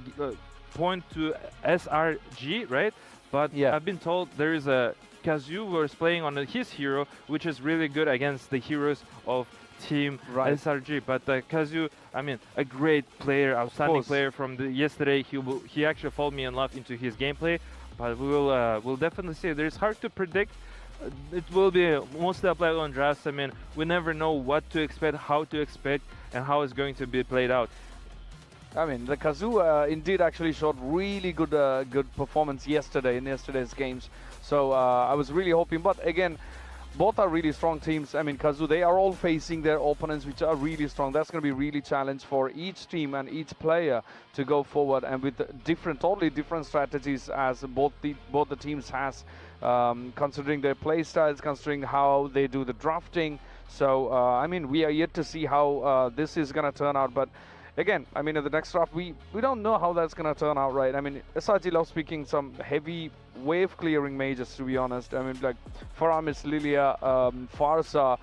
S2: point to SRG, right? But I've been told there is a KASIH was playing on his hero, which is really good against the heroes of Team SRG. But KASIH, I mean, a great player, outstanding player from yesterday. He actually followed me in love into his gameplay. But we'll definitely see. It's hard to predict. It will be mostly applied on drafts. I mean, we never know what to expect, how to expect, and how it's going to be played out.
S1: I mean, the KASIH indeed actually showed really good performance yesterday in yesterday's games. So I was really hoping, but again, both are really strong teams. I mean, KASIH, they are all facing their opponents, which are really strong. That's going to be really challenge for each team and each player to go forward, and with totally different strategies as both the teams has, considering their play styles, considering how they do the drafting. So I mean, we are yet to see how this is going to turn out. But again, I mean, in the next draft, we don't know how that's going to turn out, right? I mean, SRG loves picking some heavy wave clearing mages, to be honest. I mean, like Faramis, Lilia, Farsa,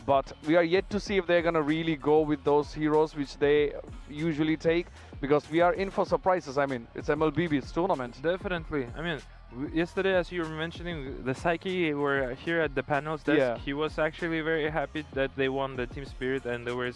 S1: but we are yet to see if they're going to really go with those heroes which they usually take, because we are in for surprises. I mean, it's MLBB's tournament.
S2: Definitely. I mean, yesterday, as you were mentioning, the Psyche were here at the panels desk. He was actually very happy that they won the Team Spirit, and they were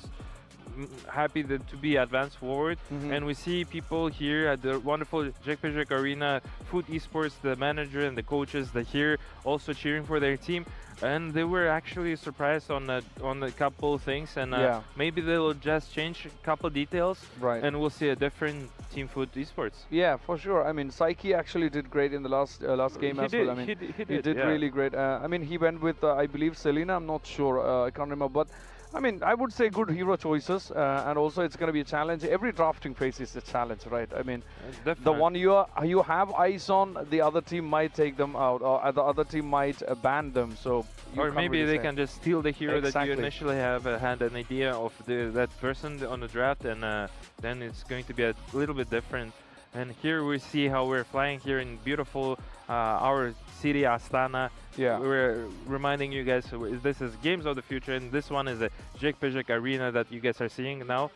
S2: happy to be advanced forward. And we see people here at the wonderful Kepada arena, Fut Esports, the manager and the coaches, they're here also cheering for their team, and they were actually surprised on a couple things, and maybe they'll just change a couple details, and we'll see a different Team Fut Esports. Yeah,
S1: for sure. I mean, Psyche actually did great in the last game as well. I mean, he did really great. I mean, he went with I believe Selena. I'm not sure. I can't remember, but I mean, I would say good hero choices, and also it's going to be a challenge. Every drafting phase is a challenge, right? I mean, the one you have eyes on, the other team might take them out, or the other team might ban them. So,
S2: or maybe they can just steal the hero that you initially have had an idea of that person on the draft, and then it's going to be a little bit different. And here we see how we're flying here in beautiful our city, Astana. We're reminding you guys, this is Games of the Future, and this one is a Kepada arena that you guys are seeing now.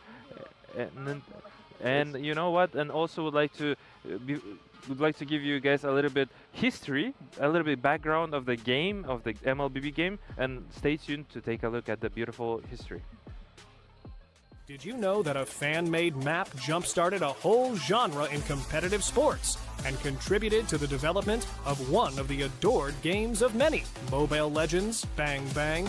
S2: And you know what? And also would like to give you guys a little bit history, a little bit background of the game, of the MLBB game, and stay tuned to take a look at the beautiful history.
S12: Did you know that a fan-made map jump-started a whole genre in competitive sports and contributed to the development of one of the adored games of many, Mobile Legends Bang Bang?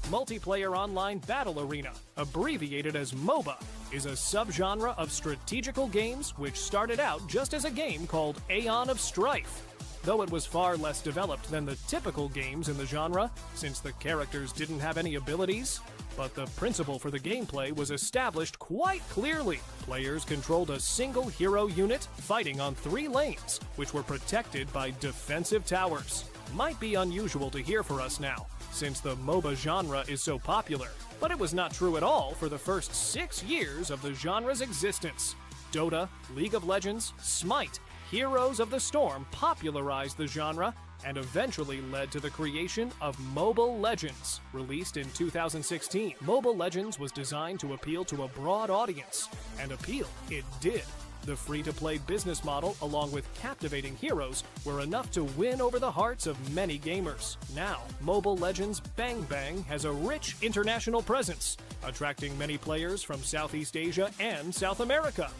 S12: Multiplayer Online Battle Arena, abbreviated as MOBA, is a subgenre of strategical games which started out just as a game called Aeon of Strife. Though it was far less developed than the typical games in the genre, since the characters didn't have any abilities. But the principle for the gameplay was established quite clearly. Players controlled a single hero unit fighting on 3 lanes, which were protected by defensive towers. Might be unusual to hear for us now, since the MOBA genre is so popular, but it was not true at all for the first 6 years of the genre's existence. Dota, League of Legends, Smite, Heroes of the Storm popularized the genre and eventually led to the creation of Mobile Legends. Released in 2016, Mobile Legends was designed to appeal to a broad audience, and appeal it did. The free-to-play business model, along with captivating heroes, were enough to win over the hearts of many gamers. Now, Mobile Legends Bang Bang has a rich international presence, attracting many players from Southeast Asia and South America.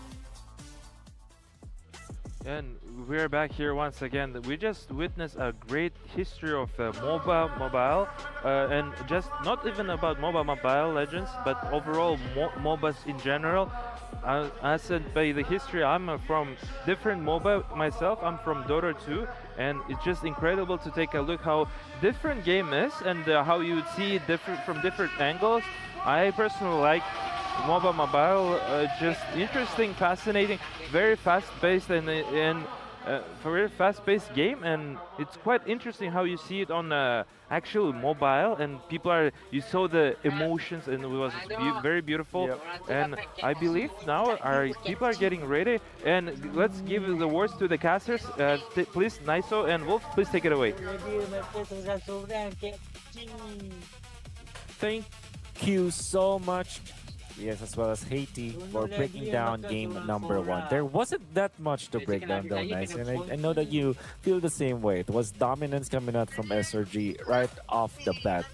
S2: And we're back here once again. We just witnessed a great history of MOBA Mobile, and just not even about MOBA Mobile Legends, but overall MOBAs in general. As said by the history, I'm from different MOBA myself. I'm from Dota 2, and it's just incredible to take a look how different game is and how you would see it from different angles. I personally like MOBA Mobile, just interesting, fascinating, very fast-paced and very fast-paced game, and it's quite interesting how you see it on actual mobile, and you saw the emotions, and it was very beautiful. Yep. And I believe now people are getting ready, and let's give the words to the casters. Please, Naiso and Wolf, please take it away.
S9: Thank you so much. Yes, as well as Haiti for breaking down game number 1. There wasn't that much to break down though, Nice, and I know that you feel the same way. It was dominance coming out from SRG right off the bat.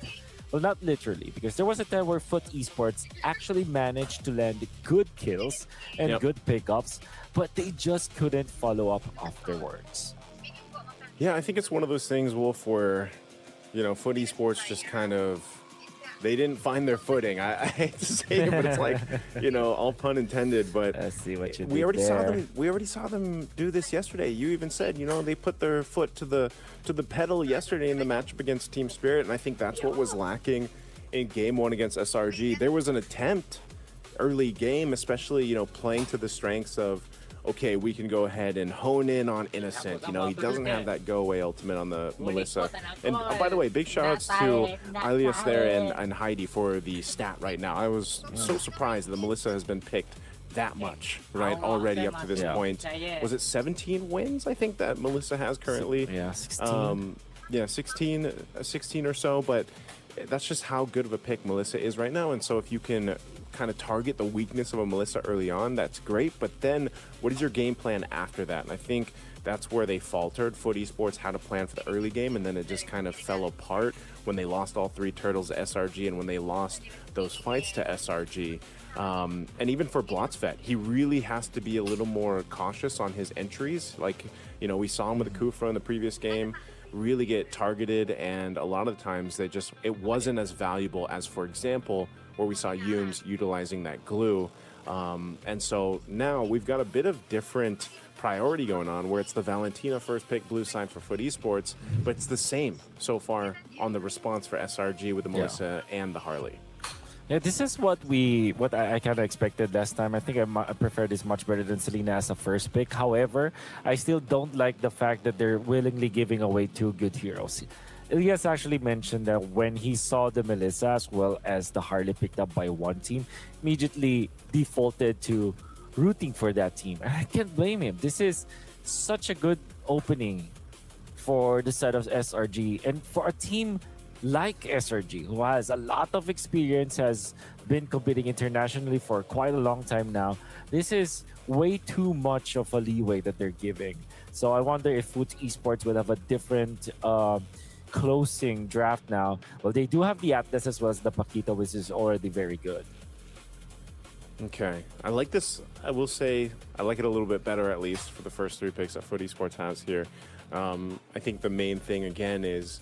S9: Well, not literally, because there was a time where Fut Esports actually managed to land good kills and good pickups, but they just couldn't follow up afterwards.
S10: Yeah, I think it's one of those things, Wolf, where, you know, Fut Esports just kind of, they didn't find their footing. I hate to say it, but it's like, you know, all pun intended. But
S9: I see what you
S10: we already saw them do this yesterday. You even said, you know, they put their foot to the pedal yesterday in the matchup against Team Spirit, and I think that's what was lacking in Game 1 against SRG. There was an attempt early game, especially, you know, playing to the strengths of, okay, we can go ahead and hone in on Innocent. You know, he doesn't have that go-away ultimate on the Melissa. And by the way, big shout-outs to Alias there and Heidi for the stat right now. I was so surprised that the Melissa has been picked that much, right, already up to this point. Was it 17 wins, I think, that Melissa has currently?
S9: Yeah, 16.
S10: Yeah, 16 or so, but that's just how good of a pick Melissa is right now. And so if you can kind of target the weakness of a Melissa early on, that's great. But then what is your game plan after that? And I think that's where they faltered. Fut Esports had a plan for the early game, and then it just kind of fell apart when they lost all 3 turtles to SRG and when they lost those fights to SRG. And even for Blotzvet, he really has to be a little more cautious on his entries. Like, you know, we saw him with the Kufra in the previous game really get targeted, and a lot of the times it wasn't as valuable as, for example, where we saw Yumes utilizing that glue. And so now we've got a bit of different priority going on, where it's the Valentina first pick blue side for Fut Esports, but it's the same so far on the response for SRG with the Melissa and the Harley.
S9: Yeah, this is what I kind of expected last time. I think I prefer this much better than Selena as a first pick. However, I still don't like the fact that they're willingly giving away 2 good heroes. Elias actually mentioned that when he saw the Melissa as well as the Harley picked up by one team, immediately defaulted to rooting for that team. And I can't blame him. This is such a good opening for the side of SRG, and for a team like SRG, who has a lot of experience, has been competing internationally for quite a long time now. This is way too much of a leeway that they're giving. So I wonder if Fut Esports would have a different closing draft now. Well, they do have the Atlas as well as the Paquito, which is already very good.
S10: Okay, I like this. I will say I like it a little bit better, at least for the first 3 picks that Fut Esports has here. I think the main thing again is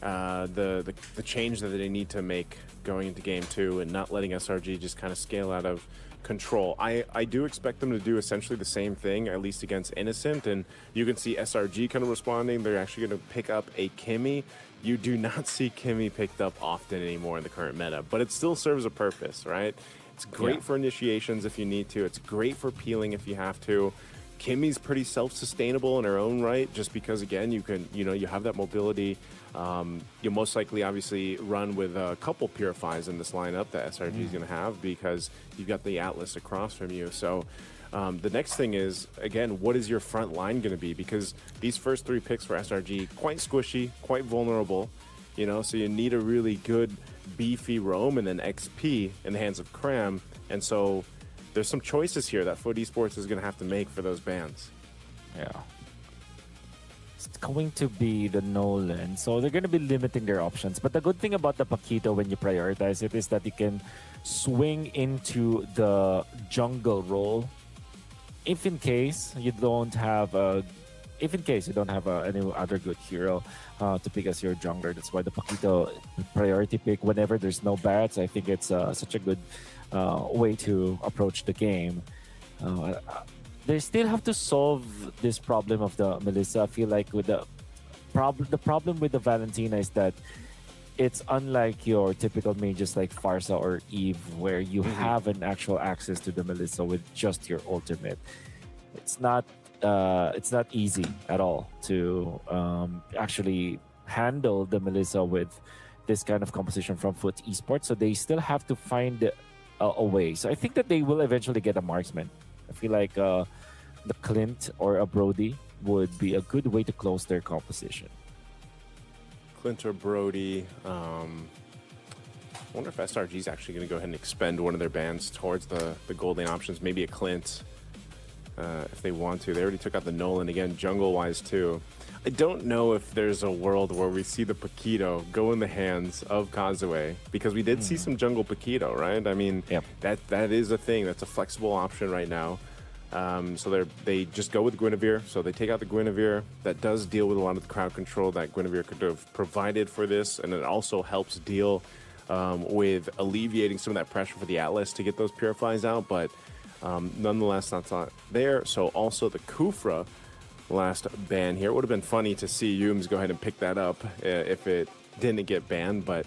S10: the change that they need to make going into game 2 and not letting SRG just kind of scale out of control. I do expect them to do essentially the same thing, at least against Innocent, and you can see SRG kind of responding. They're actually going to pick up a Kimmy. You do not see Kimmy picked up often anymore in the current meta, but it still serves a purpose, right? It's great for initiations if you need to. It's great for peeling if you have to. Kimmy's pretty self-sustainable in her own right, just because, again, you have that mobility. You'll most likely, obviously, run with a couple Purifies in this lineup that SRG is going to have, because you've got the Atlas across from you. So the next thing is, again, what is your front line going to be? Because these first 3 picks for SRG, quite squishy, quite vulnerable, so you need a really good beefy roam and then XP in the hands of Cram. And so there's some choices here that Fut Esports is going to have to make for those bans.
S9: Yeah. It's going to be the Nolan, so they're going to be limiting their options. But the good thing about the Paquito when you prioritize it is that you can swing into the jungle role if in case you don't have any other good hero to pick as your jungler. That's why the Paquito priority pick whenever there's no bats. I think it's such a good way to approach the game. They still have to solve this problem of the Melissa. I feel like with the problem with the Valentina is that it's unlike your typical mages like Farsa or Eve, where you have an actual access to the Melissa with just your ultimate. It's not easy at all to actually handle the Melissa with this kind of composition from Fut Esports. So they still have to find a way. So I think that they will eventually get a marksman. I feel like the Clint or a Brody would be a good way to close their composition.
S10: Clint or Brody. I wonder if SRG is actually going to go ahead and expend one of their bans towards the gold lane options. Maybe a Clint if they want to. They already took out the Nolan again, jungle-wise too. I don't know if there's a world where we see the Paquito go in the hands of Kazuya, because we did see some jungle Paquito, right? I mean, that is a thing. That's a flexible option right now. So they just go with Guinevere. So they take out the Guinevere. That does deal with a lot of the crowd control that Guinevere could have provided for this, and it also helps deal with alleviating some of that pressure for the Atlas to get those Purifies out, but nonetheless, that's not there. So also the Kufra last ban here. It would have been funny to see Yums go ahead and pick that up if it didn't get banned, but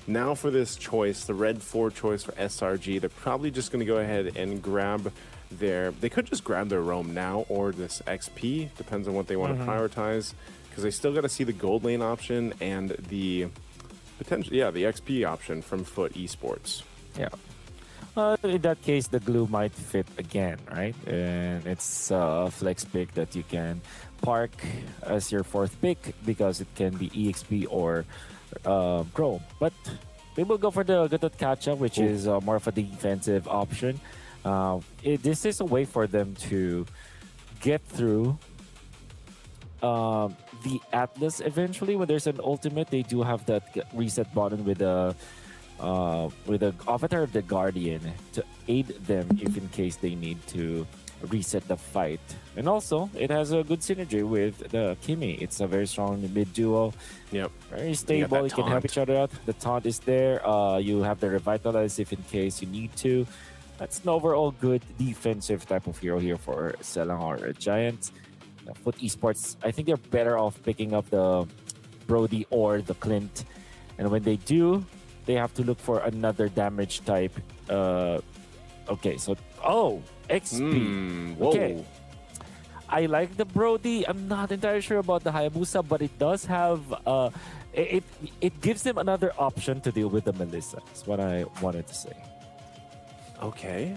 S10: now for this choice, the red 4 choice for SRG, they're probably just going to go ahead and grab they could just grab their roam now or this XP, depends on what they want to prioritize, because they still got to see the gold lane option and the potential, the XP option from Fut Esports.
S9: Yeah. In that case, the glue might fit again, right? And it's a flex pick that you can park as your 4th pick because it can be EXP or Chrome. But they will go for the Gotf Kacha, which is more of a defensive option. This is a way for them to get through the Atlas eventually. When there's an ultimate, they do have that reset button with the Avatar of the Guardian to aid them if in case they need to reset the fight. And also, it has a good synergy with the Kimi. It's a very strong mid duo.
S10: Yep.
S9: Very stable. You can help each other out. The taunt is there. You have the Revitalize if in case you need to. That's an overall good defensive type of hero here for Selang or Giants. Fut Esports, I think they're better off picking up the Brody or the Clint. And when they do, they have to look for another damage type. Okay, so XP.
S10: Whoa.
S9: Okay. I like the Brody. I'm not entirely sure about the Hayabusa, but it does have it gives them another option to deal with the Melissa. That's what I wanted to say.
S10: Okay.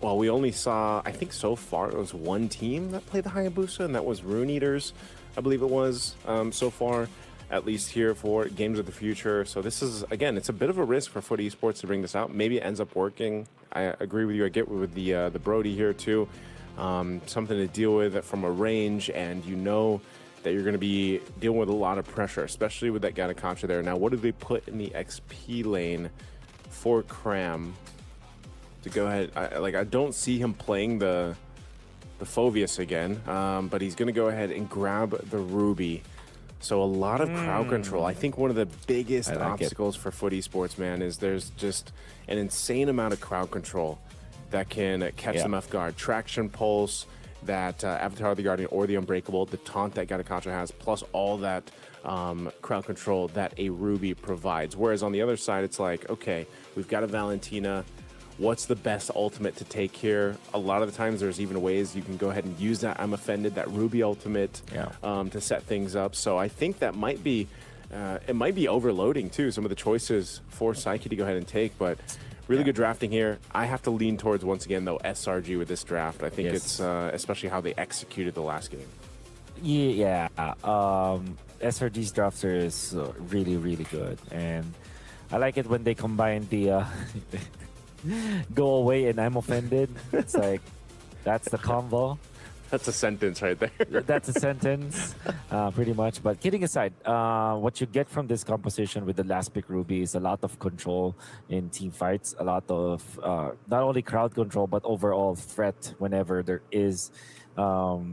S10: Well, we only saw, I think so far, it was one team that played the Hayabusa, and that was Rune Eaters, I believe it was, so far, at least here for Games of the Future. So this is, again, it's a bit of a risk for Fut Esports to bring this out. Maybe it ends up working. I agree with you. I get with the Brody here, too. Something to deal with from a range, and you know that you're going to be dealing with a lot of pressure, especially with that Gatakacha there. Now, what do they put in the XP lane for Cram? To go ahead, I don't see him playing the Phoveus again, but he's going to go ahead and grab the Ruby. So a lot of crowd control. I think one of the biggest obstacles for Fut Esports, man, is there's just an insane amount of crowd control that can catch them off guard. Traction Pulse, that Avatar of the Guardian or the Unbreakable, the taunt that Gatakacha has, plus all that crowd control that a Ruby provides. Whereas on the other side, it's like, okay, we've got a Valentina. What's the best ultimate to take here? A lot of the times there's even ways you can go ahead and use that I'm Offended, that Ruby ultimate to set things up. So I think that might be, it might be overloading too, some of the choices for Psyche to go ahead and take, but really good drafting here. I have to lean towards, once again though, SRG with this draft. I think it's, especially how they executed the last game.
S9: Yeah, SRG's drafter is really, really good. And I like it when they combine the go away and I'm offended. It's like, that's the combo.
S10: That's a sentence right there.
S9: That's a sentence, pretty much. But kidding aside, what you get from this composition with the last pick Ruby is a lot of control in team fights, a lot of not only crowd control, but overall threat whenever it is off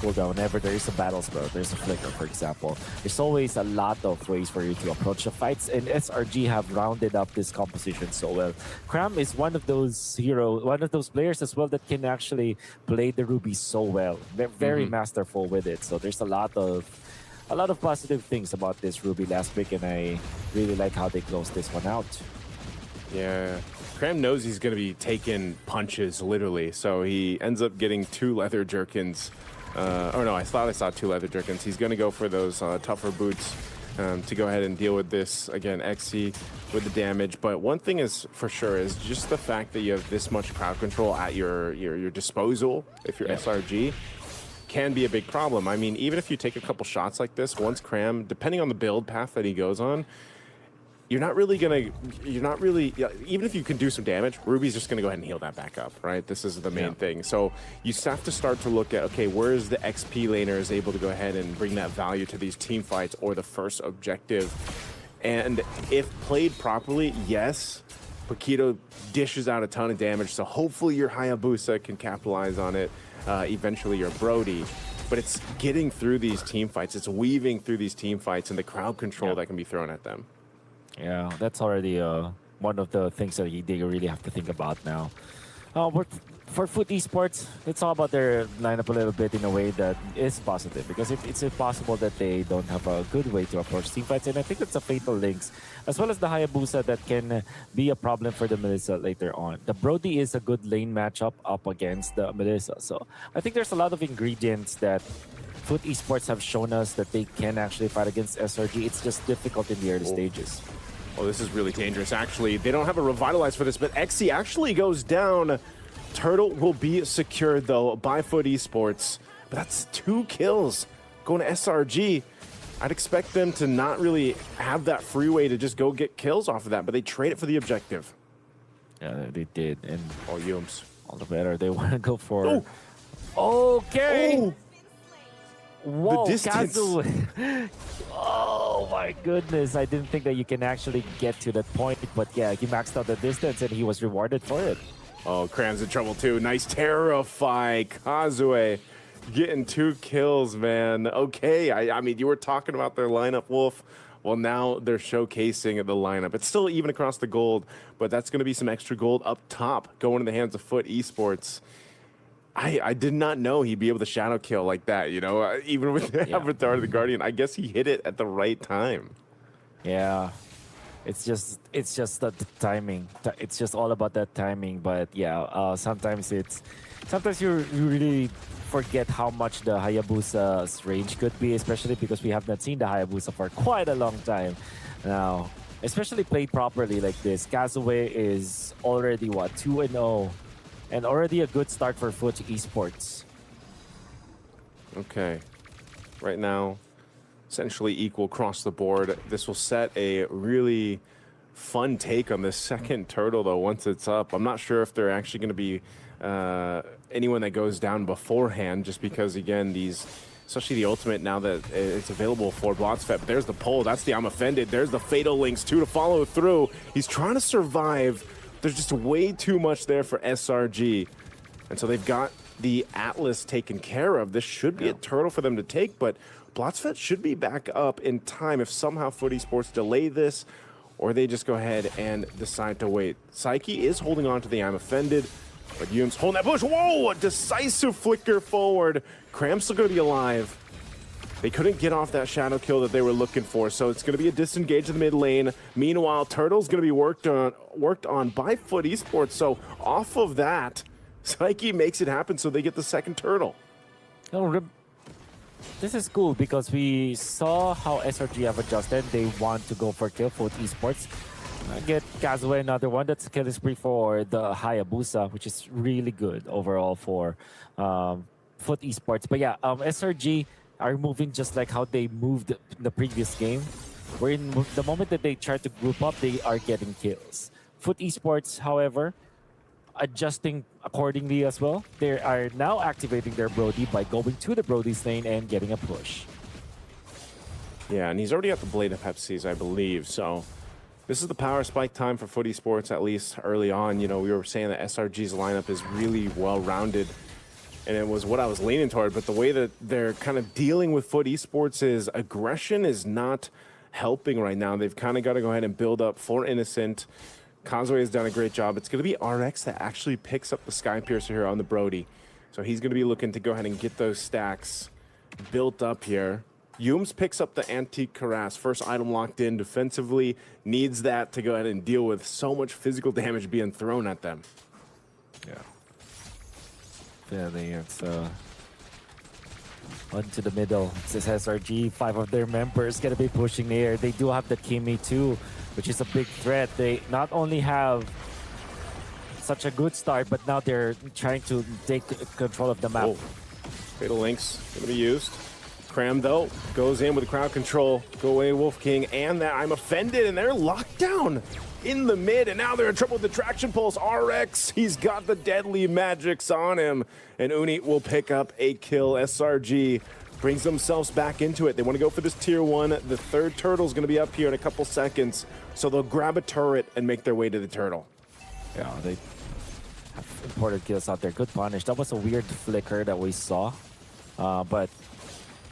S9: cooldown. Whenever there is a battle spell, there's a flicker, for example. There's always a lot of ways for you to approach the fights, and SRG have rounded up this composition so well. Cram is one of those players as well that can actually play the Ruby so well. They're very masterful with it. So there's a lot of positive things about this Ruby last pick, and I really like how they close this one out.
S10: Yeah. Cram knows he's going to be taking punches, literally, so he ends up getting 2 leather jerkins. Or no, I thought I saw 2 leather jerkins. He's going to go for those tougher boots to go ahead and deal with this. Again, XC with the damage. But one thing is for sure is just the fact that you have this much crowd control at your disposal, if you're SRG, can be a big problem. I mean, even if you take a couple shots like this, once Cram, depending on the build path that he goes on, even if you can do some damage, Ruby's just going to go ahead and heal that back up, right? This is the main thing. So you have to start to look at, okay, where is the XP laner is able to go ahead and bring that value to these team fights or the first objective. And if played properly, yes, Paquito dishes out a ton of damage, so hopefully your Hayabusa can capitalize on it, eventually your Brody. But it's getting through these team fights, it's weaving through these team fights and the crowd control that can be thrown at them.
S9: Yeah, that's already one of the things that they really have to think about now. For Fut Esports, it's all about their lineup a little bit in a way that is positive, because it's impossible that they don't have a good way to approach team fights, and I think that's a fatal links, as well as the Hayabusa that can be a problem for the Melissa later on. The Brody is a good lane matchup up against the Melissa, so I think there's a lot of ingredients that Fut Esports have shown us that they can actually fight against SRG. It's just difficult in the early stages.
S10: Oh, this is really dangerous, actually. They don't have a Revitalize for this, but XC actually goes down. Turtle will be secured, though, by Fut Esports. But that's 2 kills going to SRG. I'd expect them to not really have that freeway to just go get kills off of that, but they trade it for the objective.
S9: Yeah, they did. And
S10: Yums.
S9: All the better. They want to go for... Oh, carry!
S10: Oh.
S9: Whoa,
S10: the distance.
S9: Oh my goodness. I didn't think that you can actually get to that point, but yeah, he maxed out the distance and he was rewarded for it.
S10: Oh, Cram's in trouble too. Nice Terrify. Kazue getting 2 kills, man. Okay, I mean, you were talking about their lineup, Wolf. Well, now they're showcasing the lineup. It's still even across the gold, but that's going to be some extra gold up top going in the hands of Fut Esports. I did not know he'd be able to shadow kill like that, you know, even with the Avatar of the Guardian. I guess he hit it at the right time.
S9: Yeah, it's just the timing. It's just all about that timing. But yeah, sometimes you really forget how much the Hayabusa's range could be, especially because we have not seen the Hayabusa for quite a long time now. Especially played properly like this. Kazue is already, what, 2-0. And already a good start for Fut Esports.
S10: Okay. Right now, essentially equal across the board. This will set a really fun take on this second turtle, though, once it's up. I'm not sure if they're actually going to be anyone that goes down beforehand, just because, again, these... especially the ultimate now that it's available for Blotsfet. But there's the pull. That's the I'm offended. There's the Fatal Links, too, to follow through. He's trying to survive. There's just way too much there for SRG. And so they've got the Atlas taken care of. This should be a turtle for them to take, but Blotsfet should be back up in time if somehow Fut Esports delay this, or they just go ahead and decide to wait. Psyche is holding on to the I'm offended, but Yum's holding that push. Whoa, a decisive flicker forward. Cram's still going to be alive. They couldn't get off that shadow kill that they were looking for, so it's going to be a disengage in the mid lane. Meanwhile, Turtle's going to be worked on by Fut Esports, so off of that, Psyche makes it happen, so they get the second turtle.
S9: No, this is cool because we saw how SRG have adjusted. They want to go for kill for Esports. Get Kazue another one. That's kill spree for the Hayabusa, which is really good overall for Fut Esports. But yeah, SRG are moving just like how they moved in the previous game. where in the moment that they try to group up, they are getting kills. Fut Esports, however, adjusting accordingly as well. They are now activating their Brody by going to the Brody's lane and getting a push.
S10: Yeah, and he's already got the Blade of Pepsis, I believe, so this is the power spike time for Fut Esports, at least early on. You know, we were saying that SRG's lineup is really well-rounded, and it was what I was leaning toward, but the way that they're kind of dealing with Fut Esports' aggression is not helping right now. They've kind of got to go ahead and build up for Innocent. Kazuya has done a great job. It's going to be RX that actually picks up the Sky Piercer here on the Brody. So he's going to be looking to go ahead and get those stacks built up here. Yums picks up the Antique Cuirass. First item locked in defensively. Needs that to go ahead and deal with so much physical damage being thrown at them.
S9: Yeah, it's onto the middle. This SRG, 5 of their members going to be pushing there. They do have the Kimi too, which is a big threat. They not only have such a good start, but now they're trying to take control of the map.
S10: Fatal Links going to be used. Cram, though, goes in with crowd control. Go away, Wolf King, and that I'm offended, and they're locked down in the mid, and now they're in trouble with the traction pulse. RX, he's got the deadly magics on him, and Uni will pick up a kill. SRG brings themselves back into it. They want to go for this tier 1. The third turtle's going to be up here in a couple seconds, so they'll grab a turret and make their way to the turtle.
S9: Yeah, they have imported kills out there. Good punish. That was a weird flicker that we saw, but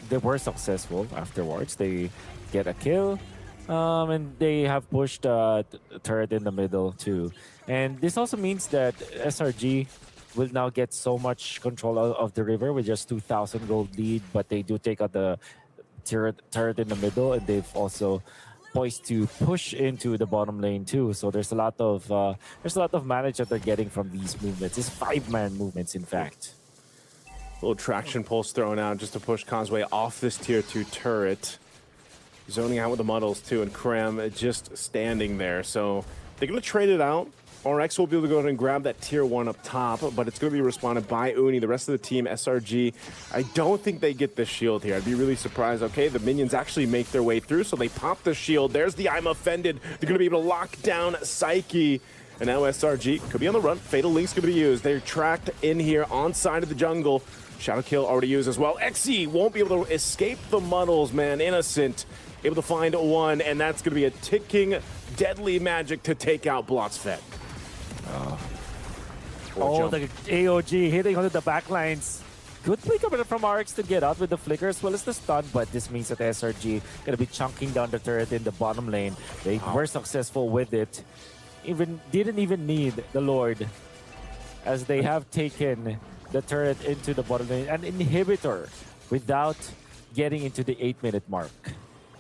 S9: they were successful afterwards. They get a kill, and they have pushed a turret in the middle too. And this also means that SRG will now get so much control of the river with just 2,000 gold lead, but they do take out the turret in the middle, and they've also poised to push into the bottom lane too. So there's a lot of manage that they're getting from these movements. It's 5-man movements, in fact.
S10: Little traction pulse thrown out just to push Causeway off this tier 2 turret. Zoning out with the muddles too, and Krem just standing there. So they're going to trade it out. RX will be able to go ahead and grab that tier 1 up top, but it's going to be responded by Uni. The rest of the team, SRG, I don't think they get the shield here. I'd be really surprised. Okay, the minions actually make their way through, so they pop the shield. There's the I'm offended. They're going to be able to lock down Psyche. And now SRG could be on the run. Fatal Link's going to be used. They're tracked in here on side of the jungle. Shadow Kill already used as well. XE won't be able to escape the muddles, man. Innocent able to find one, and that's going to be a ticking deadly magic to take out Blotsfet.
S9: Oh, the AOG hitting onto the backlines. Good play coming from RX to get out with the flicker as well as the stun, but this means that SRG going to be chunking down the turret in the bottom lane. They were successful with it. Didn't even need the Lord, as they have taken the turret into the bottom lane, an inhibitor without getting into the 8-minute mark.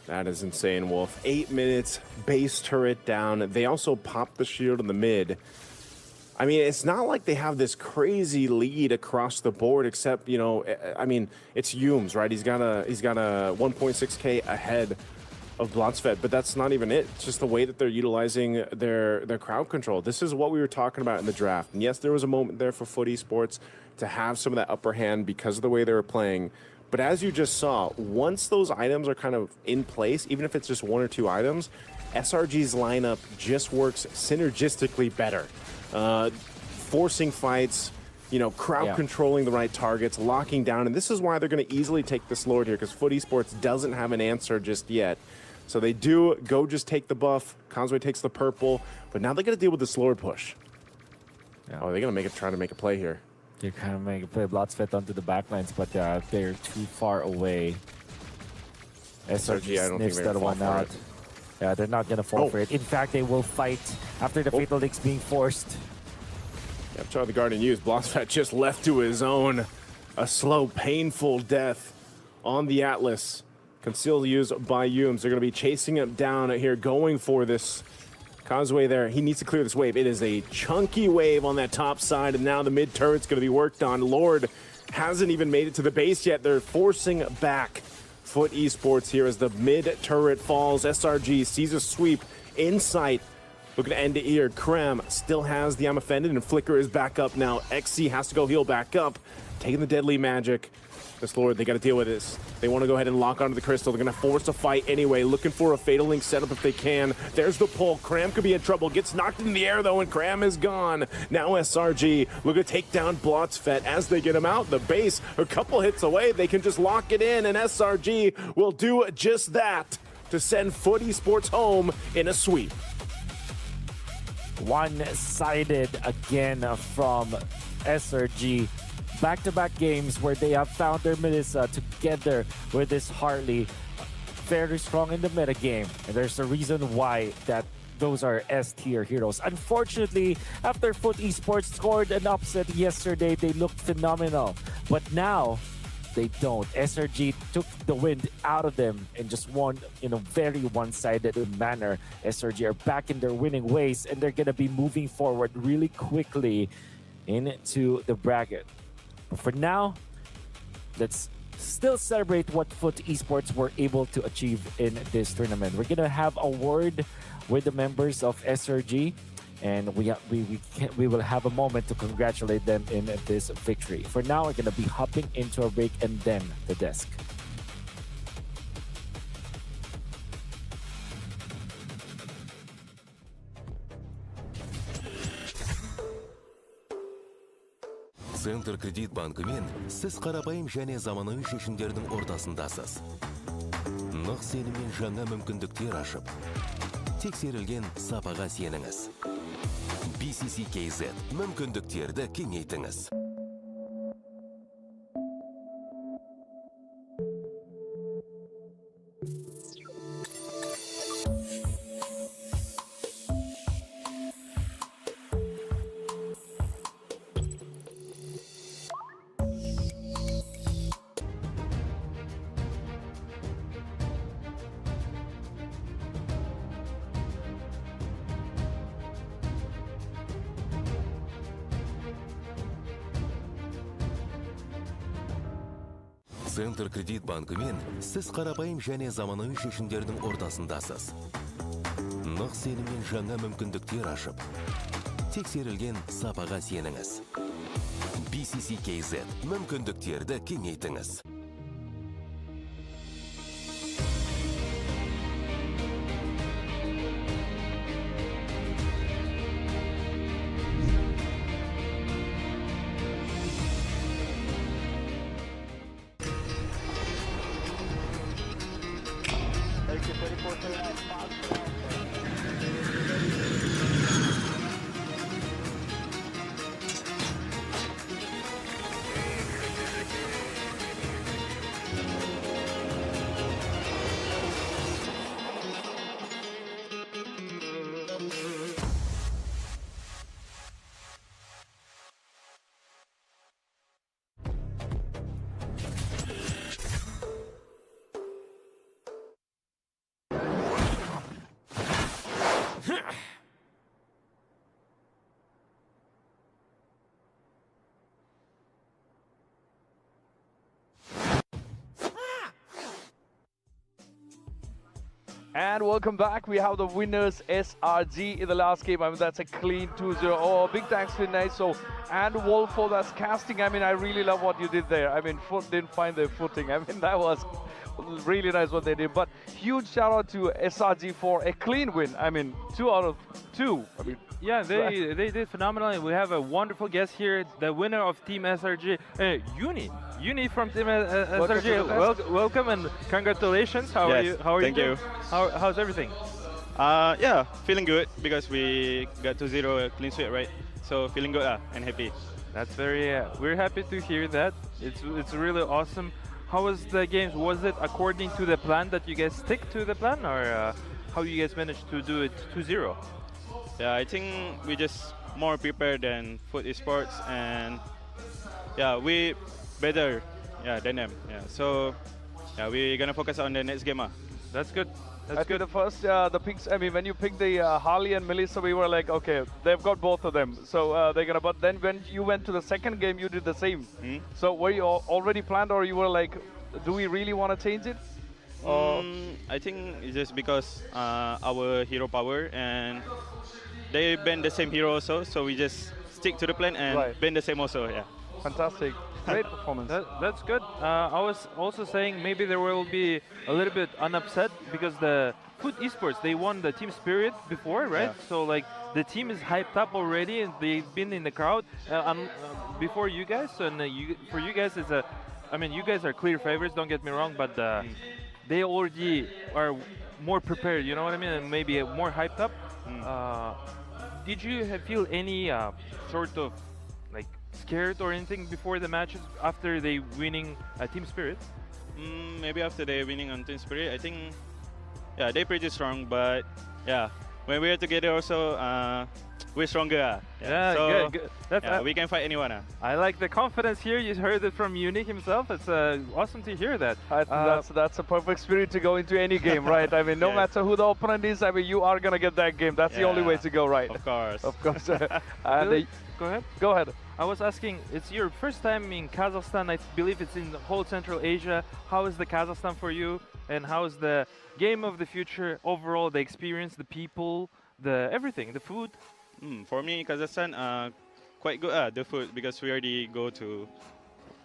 S10: That is insane, Wolf. 8 minutes, base turret down. They also popped the shield in the mid. I mean, it's not like they have this crazy lead across the board, except, you know, I mean, it's Yums, right? He's got a 1.6K ahead of Blotsfet, but that's not even it. It's just the way that they're utilizing their crowd control. This is what we were talking about in the draft. And yes, there was a moment there for Fut Esports to have some of that upper hand because of the way they were playing. But as you just saw, once those items are kind of in place, even if it's just 1 or 2 items, SRG's lineup just works synergistically better. Forcing fights, you know, crowd controlling the right targets, locking down. And this is why they're going to easily take this Lord here, because Fut Esports doesn't have an answer just yet. So they do go just take the buff. Kansui takes the purple, but now they got to deal with this Lord push. Yeah. Oh, they're going to try to make a play here.
S9: They're kind of making a play. Blotsfet onto the backlines, but they're too far away. SRG sniffs that one out. Yeah, they're not going to fall for it. In fact, they will fight after the Fatal Links being forced.
S10: Yeah, try the Guardian used. Blotsfet just left to his own. A slow, painful death on the Atlas. Concealed used by Yums. They're going to be chasing him down here, going for this Causeway there. He needs to clear this wave. It is a chunky wave on that top side, and now the mid turret's going to be worked on. Lord hasn't even made it to the base yet. They're forcing back Fut Esports here as the mid turret falls. SRG sees a sweep in sight. looking to end it here. Krem still has the I'm offended, and Flicker is back up now. XC has to go heal back up, taking the deadly magic. This Lord, they got to deal with this. They want to go ahead and lock onto the crystal. They're going to force a fight anyway, looking for a Fatal Link setup if they can. There's the pull. Kram could be in trouble. Gets knocked in the air, though, and Kram is gone. Now SRG looking to take down Blotsfet as they get him out. The base, a couple hits away. They can just lock it in, and SRG will do just that to send Fut Esports home in a sweep.
S9: One-sided again from SRG. Back-to-back games where they have found their Melissa together with this Harley. Very strong in the meta game, and there's a reason why that those are S-tier heroes. Unfortunately, after Fut Esports scored an upset yesterday, they looked phenomenal. But now, they don't. SRG took the wind out of them and just won in a very one-sided manner. SRG are back in their winning ways, and they're going to be moving forward really quickly into the bracket. But for now, let's still celebrate what Fut Esports were able to achieve in this tournament. We're going to have a word with the members of SRG, and we will have a moment to congratulate them in this victory. For now, we're going to be hopping into a break and then the desk.
S11: Центр кредит банкымен сіз қарапайым және заманауи шешімдердің ортасындасыз. Нық сеніммен жаңа мүмкіндіктер ашып, тексерілген сапаға сеніңіз. BCC KZ мүмкіндіктерді кеңейтіңіз. Центр кредит банкымен сіз қарапайым және заманауи шешімдердің ортасындасыз. Нық сеніммен жаңа мүмкіндіктер ашып, тексерілген сапаға сеніңіз. BCC KZ мүмкіндіктерді кеңейтіңіз.
S1: And welcome back. We have the winners SRG in the last game. I mean, that's a clean 2-0. Oh, big thanks to Niso and Wolf for that casting. I mean, I really love what you did there. I mean, Fut didn't find their footing. I mean, that was really nice what they did. But huge shout out to SRG for a clean win. I mean, 2 out of 2. I mean,
S2: yeah, they did phenomenally. We have a wonderful guest here, the winner of Team SRG, Uni from Team SRG. Welcome and congratulations. How are you?
S13: Thank you.
S2: How's everything?
S13: Yeah, feeling good because we got 2-0 clean sweep, right? So feeling good and happy.
S2: That's very. We're happy to hear that. It's really awesome. How was the games? Was it according to the plan that you guys stick to the plan, or how you guys managed to do it 2-0?
S13: Yeah, I think we just more prepared than Fut Esports, and yeah, we better than them. Yeah, so yeah, we're gonna focus on the next game.
S2: That's good.
S1: That's good. The first, the picks. I mean, when you picked the Harley and Melissa, we were like, okay, they've got both of them, so they're gonna. But then when you went to the second game, you did the same. So were you already planned, or you were like, do we really want to change it?
S13: I think it's just because our hero power, and they ban the same hero also, so we just stick to the plan and ban the same also. Yeah.
S1: Fantastic. Great performance.
S2: That's good. I was also saying maybe there will be a little bit unupset because the Fut Esports, they won the team spirit before, right?
S1: Yeah.
S2: So like the team is hyped up already and they've been in the crowd before you guys. And for you guys, it's I mean, you guys are clear favorites, don't get me wrong, but they already are more prepared, you know what I mean? And maybe more hyped up. Did you feel any sort of like scared or anything before the matches after they winning Team Spirit?
S13: Maybe after they winning on Team Spirit, I think, yeah, they're pretty strong, but yeah, when we're together also, we're stronger.
S2: Yeah,
S13: so,
S2: good.
S13: Yeah, we can fight anyone.
S2: I like the confidence here. You heard it from Unique himself. It's awesome to hear that.
S1: That's a perfect spirit to go into any game, right? I mean, no matter who the opponent is, I mean, you are gonna get that game. That's the only way to go, right?
S13: Of course.
S1: Of course.
S2: Go ahead.
S1: Go ahead.
S2: I was asking, it's your first time in Kazakhstan. I believe it's in the whole Central Asia. How is the Kazakhstan for you? And how is the game of the future overall? The experience, the people, the everything, the food.
S13: For me, Kazakhstan, quite good. The food, because we already go to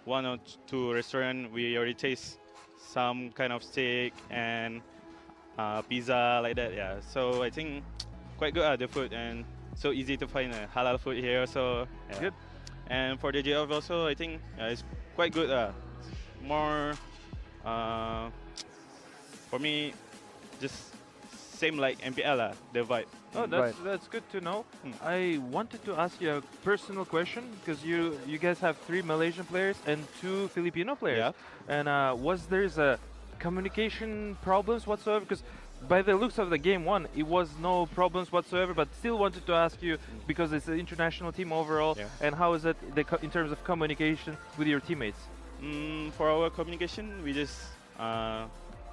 S13: 1 or 2 restaurants. We already taste some kind of steak and pizza like that. Yeah. So I think quite good. The food, and so easy to find halal food here. So yeah.
S2: Good.
S13: And for the JF also, I think it's quite good. More for me, just same like MPL, the vibe.
S2: Oh, that's good to know. I wanted to ask you a personal question, because you guys have 3 Malaysian players and 2 Filipino players.
S13: Yeah.
S2: And was there's a communication problems whatsoever? Because by the looks of the game one, it was no problems whatsoever. But still wanted to ask you, because it's an international team overall, and how is it in terms of communication with your teammates?
S13: For our communication, we just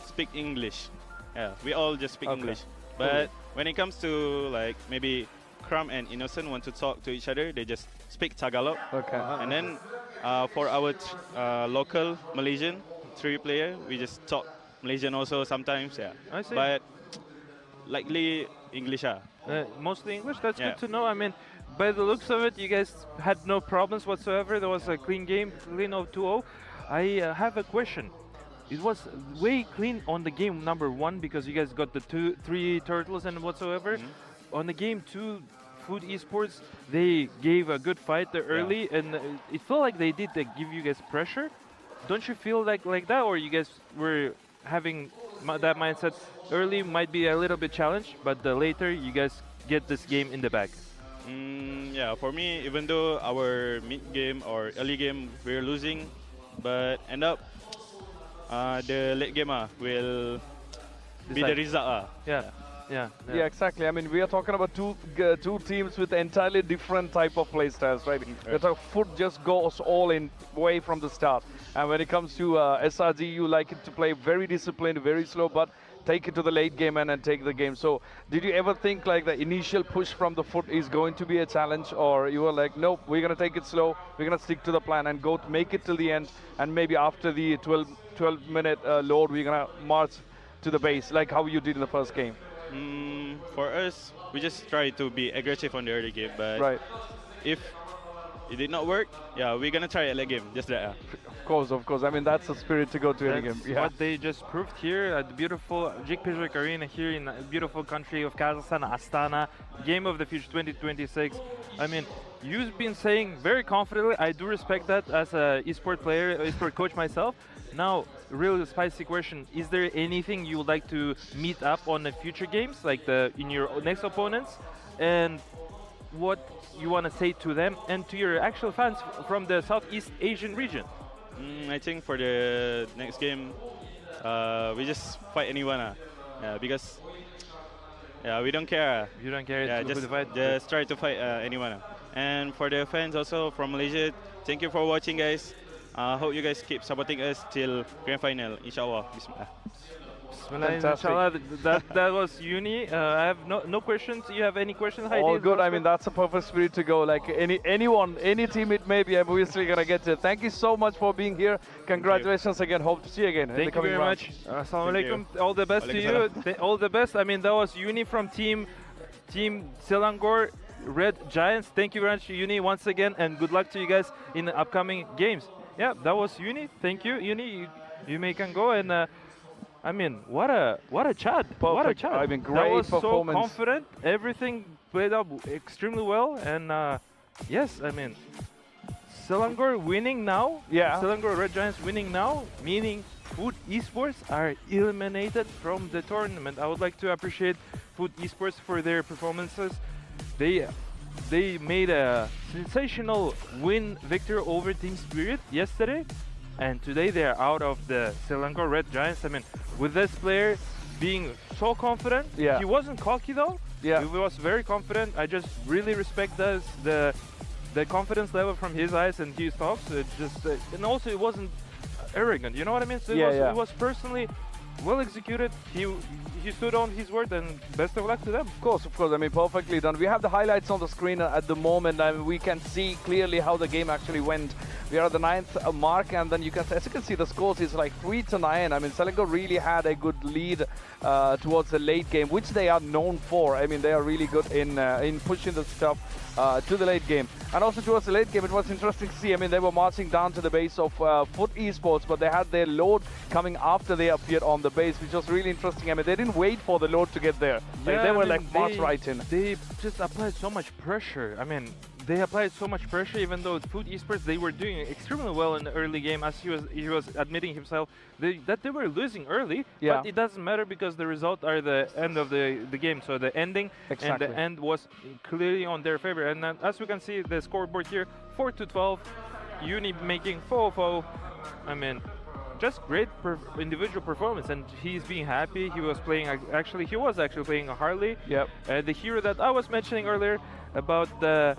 S13: speak English. Yeah, we all just speak English. But when it comes to like maybe Crum and Innocent want to talk to each other, they just speak Tagalog. And then for our local Malaysian 3 player, we just talk Malaysian also sometimes. Yeah.
S2: I see.
S13: But likely English.
S2: Mostly English. That's good to know. I mean, by the looks of it, you guys had no problems whatsoever. There was a clean game, clean of 2-0. I have a question. It was way clean on the game number 1 because you guys got the 3 turtles and whatsoever. On the game 2, Fut Esports, they gave a good fight there early, and it felt like they did give you guys pressure. Don't you feel like that, or you guys were having that mindset early might be a little bit challenged, but later you guys get this game in the bag?
S13: Yeah, for me, even though our mid game or early game we're losing, but end up the late game will be the result.
S1: Yeah, exactly. I mean, we are talking about two teams with entirely different type of play styles, right? Fut just goes all in way from the start. And when it comes to SRG, you like it to play very disciplined, very slow, but take it to the late game and then take the game. So did you ever think like the initial push from the Fut is going to be a challenge, or you were like, nope, we're going to take it slow, we're going to stick to the plan and go to make it till the end, and maybe after the 12-minute load, we're going to march to the base, like how you did in the first game?
S13: For us, we just try to be aggressive on the early game, but if it did not work, yeah, we're gonna try a late game, just that.
S1: Of course. I mean, that's the spirit to go to any game.
S2: What they just proved here at the beautiful JIPERMUDAHKAN Arena here in the beautiful country of Kazakhstan, Astana, Game of the Future 2026. I mean, you've been saying very confidently, I do respect that as a esport player, esport coach myself. Now, real spicy question, is there anything you would like to meet up on the future games, like in your next opponents? And what you want to say to them and to your actual fans from the Southeast Asian region?
S13: I think for the next game, we just fight anyone. Because we don't care.
S2: You don't care?
S13: Yeah, just try to fight anyone. And for the fans also from Malaysia, thank you for watching, guys. Hope you guys keep supporting us till grand final, inshallah. Bismillah.
S2: Inshallah, that was Uni. I have no questions. You have any questions?
S1: All good. I mean, that's a perfect spirit to go. Like anyone, any team it may be, I'm obviously gonna get to. Thank you so much for being here. Congratulations again. Hope to see you again.
S2: Thank you very much. Assalamu alaikum. All the best to you. All the best. I mean, that was Uni from Team Selangor Red Giants. Thank you very much, Uni, once again, and good luck to you guys in the upcoming games. Yeah, that was Uni. Thank you, Uni. You may can go and. I mean, what a chat! Perfect. What a chat!
S1: I mean, great
S2: that was
S1: performance.
S2: So confident. Everything played out extremely well, and yes, I mean, Selangor winning now.
S1: Yeah.
S2: Selangor Red Giants winning now, meaning Fut Esports are eliminated from the tournament. I would like to appreciate Fut Esports for their performances. They made a sensational victory over Team Spirit yesterday. And today they are out of the Selangor Red Giants. I mean, with this player being so confident, he wasn't cocky though.
S1: Yeah,
S2: he was very confident. I just really respect the confidence level from his eyes and his talks. It just and also it wasn't arrogant. You know what I mean? So it was personally well executed. He stood on his word, and best of luck to them.
S1: Of course. I mean, perfectly done. We have the highlights on the screen at the moment. I mean, we can see clearly how the game actually went. We are at the 9th mark, and then as you can see, the scores is like 3-9. I mean, Selangor really had a good lead towards the late game, which they are known for. I mean, they are really good in pushing the stuff to the late game. And also towards the late game, it was interesting to see. I mean, they were marching down to the base of Fut Esports, but they had their load coming after they appeared on the base, which was really interesting. I mean, they didn't wait for the load to get there.
S2: Yeah,
S1: they were like march right in.
S2: They just applied so much pressure. I mean, they applied so much pressure, even though Fut Esports, they were doing extremely well in the early game, as he was admitting himself that they were losing early. But it doesn't matter because the result are the end of the game. So the ending and the end was clearly on their favor. And as we can see, the scoreboard here, 4-12, Uni making 4-4. I mean, just great individual performance, and he's being happy. He was playing he was actually playing a Harley.
S1: Yep.
S2: The hero that I was mentioning earlier about the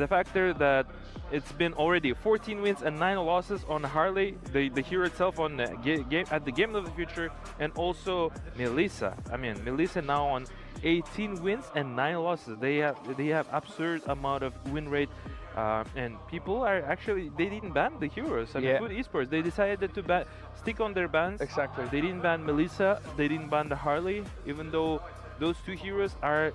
S2: factor that it's been already 14 wins and 9 losses on Harley, the hero itself on the game of the future, and also Melissa. I mean, Melissa now on 18 wins and 9 losses. They have absurd amount of win rate. And people are they didn't ban the heroes. I mean, Fut Esports, they decided to stick on their bans.
S1: Exactly.
S2: They didn't ban Melissa, they didn't ban the Harley, even though those two heroes are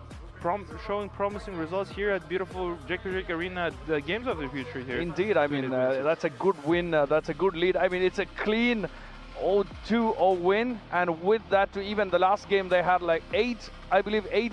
S2: showing promising results here at beautiful Jekajek Arena, the games of the future here.
S1: Indeed, I mean, that's a good win, that's a good lead. I mean, it's a clean 0-2-0 win, and with that, to even the last game, they had like 8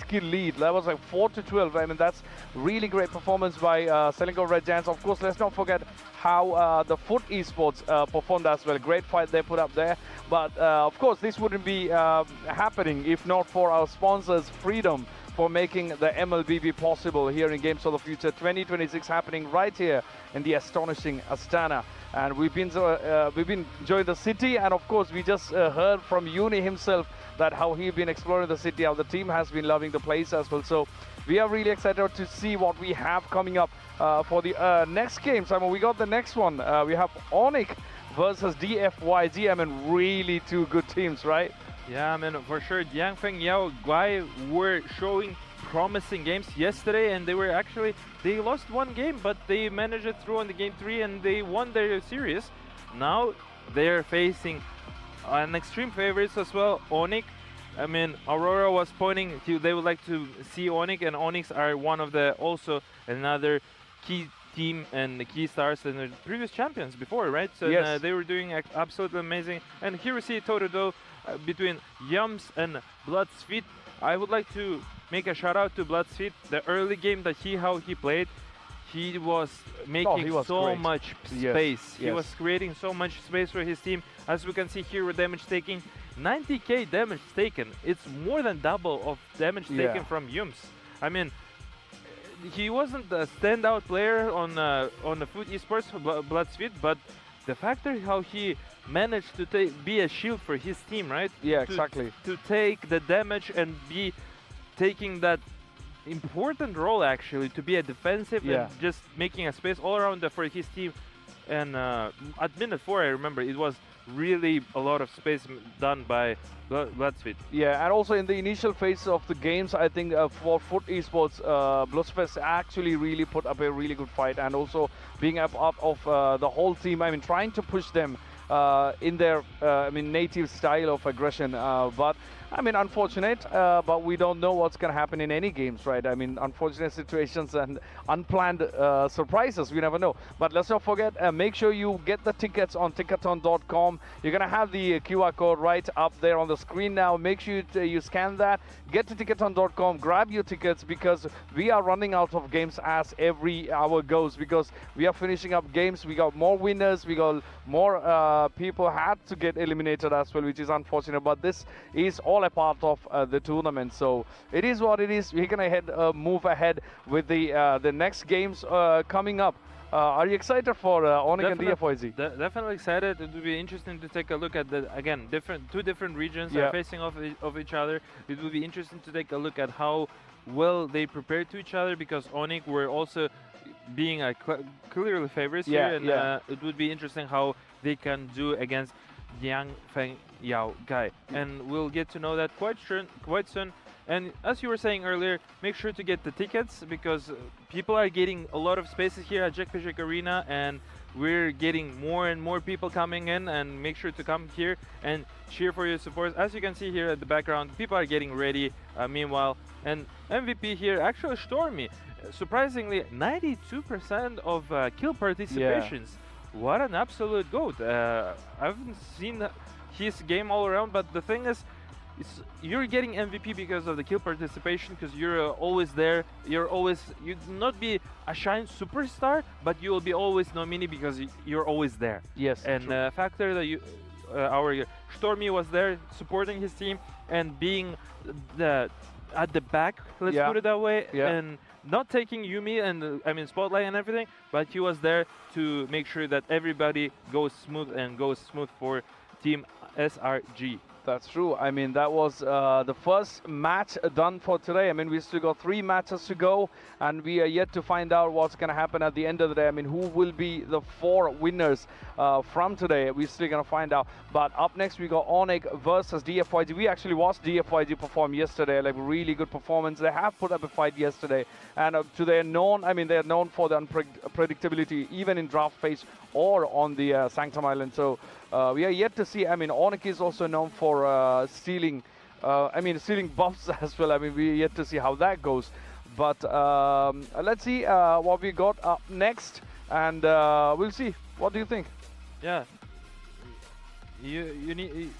S1: kill lead. That was like 4-12. I mean, that's really great performance by Selangor Red Giants. Of course, let's not forget how the Fut Esports performed as well. Great fight they put up there. But of course, this wouldn't be happening if not for our sponsors, Freedom, for making the MLBB possible here in Games of the Future 2026, happening right here in the astonishing Astana. And we've been enjoying the city, and of course we just heard from Uni himself that how he's been exploring the city, how the team has been loving the place as well. So we are really excited to see what we have coming up for the next games. I mean, we got the next one. We have Onyx versus DFYG. I mean, really two good teams, right?
S2: Yeah, I mean, for sure. Yangfeng Yao Guai were showing promising games yesterday, and they lost one game, but they managed it through on the game 3 and they won their series. Now they're facing an extreme favorites as well, Onyx. I mean, Aurora was pointing to they would like to see Onyx, and Onyx are one of the also another key team and the key stars and the previous champions before, right? So they were doing absolutely amazing. And here we see Tododo between Yums and Bloodsfeet. I would like to make a shout out to Bloodsfeet. The early game that how he played, he was making so much space. He was creating so much space for his team. As we can see here with damage taking, 90k damage taken. It's more than double of damage taken from Yums. I mean, he wasn't a standout player on the Fut Esports Bloodsfeet, but the factor how he managed to be a shield for his team, right?
S1: Yeah, exactly.
S2: To take the damage and be taking that important role actually to be a defensive and just making a space all around for his team. And at minute 4, I remember it was really a lot of space done by Bloodsfit.
S1: Yeah, and also in the initial phase of the games, I think for Fut Esports, Bloodsfit actually really put up a really good fight, and also being a part of the whole team. I mean, trying to push them in their native style of aggression, but I mean, unfortunate, but we don't know what's going to happen in any games, right? I mean, unfortunate situations and unplanned surprises, we never know. But let's not forget, make sure you get the tickets on ticketon.com. You're going to have the QR code right up there on the screen now. Make sure you scan that, get to ticketon.com, grab your tickets, because we are running out of games as every hour goes, because we are finishing up games. We got more winners, we got more people had to get eliminated as well, which is unfortunate, but this is all a part of the tournament, so it is what it is. We're gonna move ahead with the next games coming up. Are you excited for Onyx and DFYZ?
S2: Definitely excited. It will be interesting to take a look at the, again, two different regions are facing off of each other. It will be interesting to take a look at how well they prepare to each other, because Onyx were also being clearly favorites here, and it would be interesting how they can do against Yang Feng Yao guy, and we'll get to know that quite soon. And as you were saying earlier, make sure to get the tickets, because people are getting a lot of spaces here at JACK Arena, and we're getting more and more people coming in, and make sure to come here and cheer for your support. As you can see here at the background, people are getting ready meanwhile, and MVP here, actually Stormy, surprisingly 92% of kill participations. What an absolute GOAT. I haven't seen his game all around, but the thing is, you're getting MVP because of the kill participation, because you're always there. You'll not be a shine superstar, but you will be always nominee because you're always there.
S1: Yes.
S2: And the factor that our Stormy was there supporting his team and being at the back, let's put it that way, and not taking Yumi and spotlight and everything, but he was there to make sure that everybody goes smooth for Team SRG.
S1: That's true. I mean, that was the first match done for today. I mean, we still got 3 matches to go, and we are yet to find out what's going to happen at the end of the day. I mean, who will be the 4 winners from today? We're still going to find out. But up next, we got Onyx versus DFYG. We actually watched DFYG perform yesterday, like really good performance. They have put up a fight yesterday, and they're known for the unpredictability, even in draft phase or on the Sanctum Island. So we are yet to see. I mean, Onyx is also known for stealing buffs as well. I mean, we're yet to see how that goes. But let's see what we got up next, and we'll see. What do you think?
S2: Yeah. You need.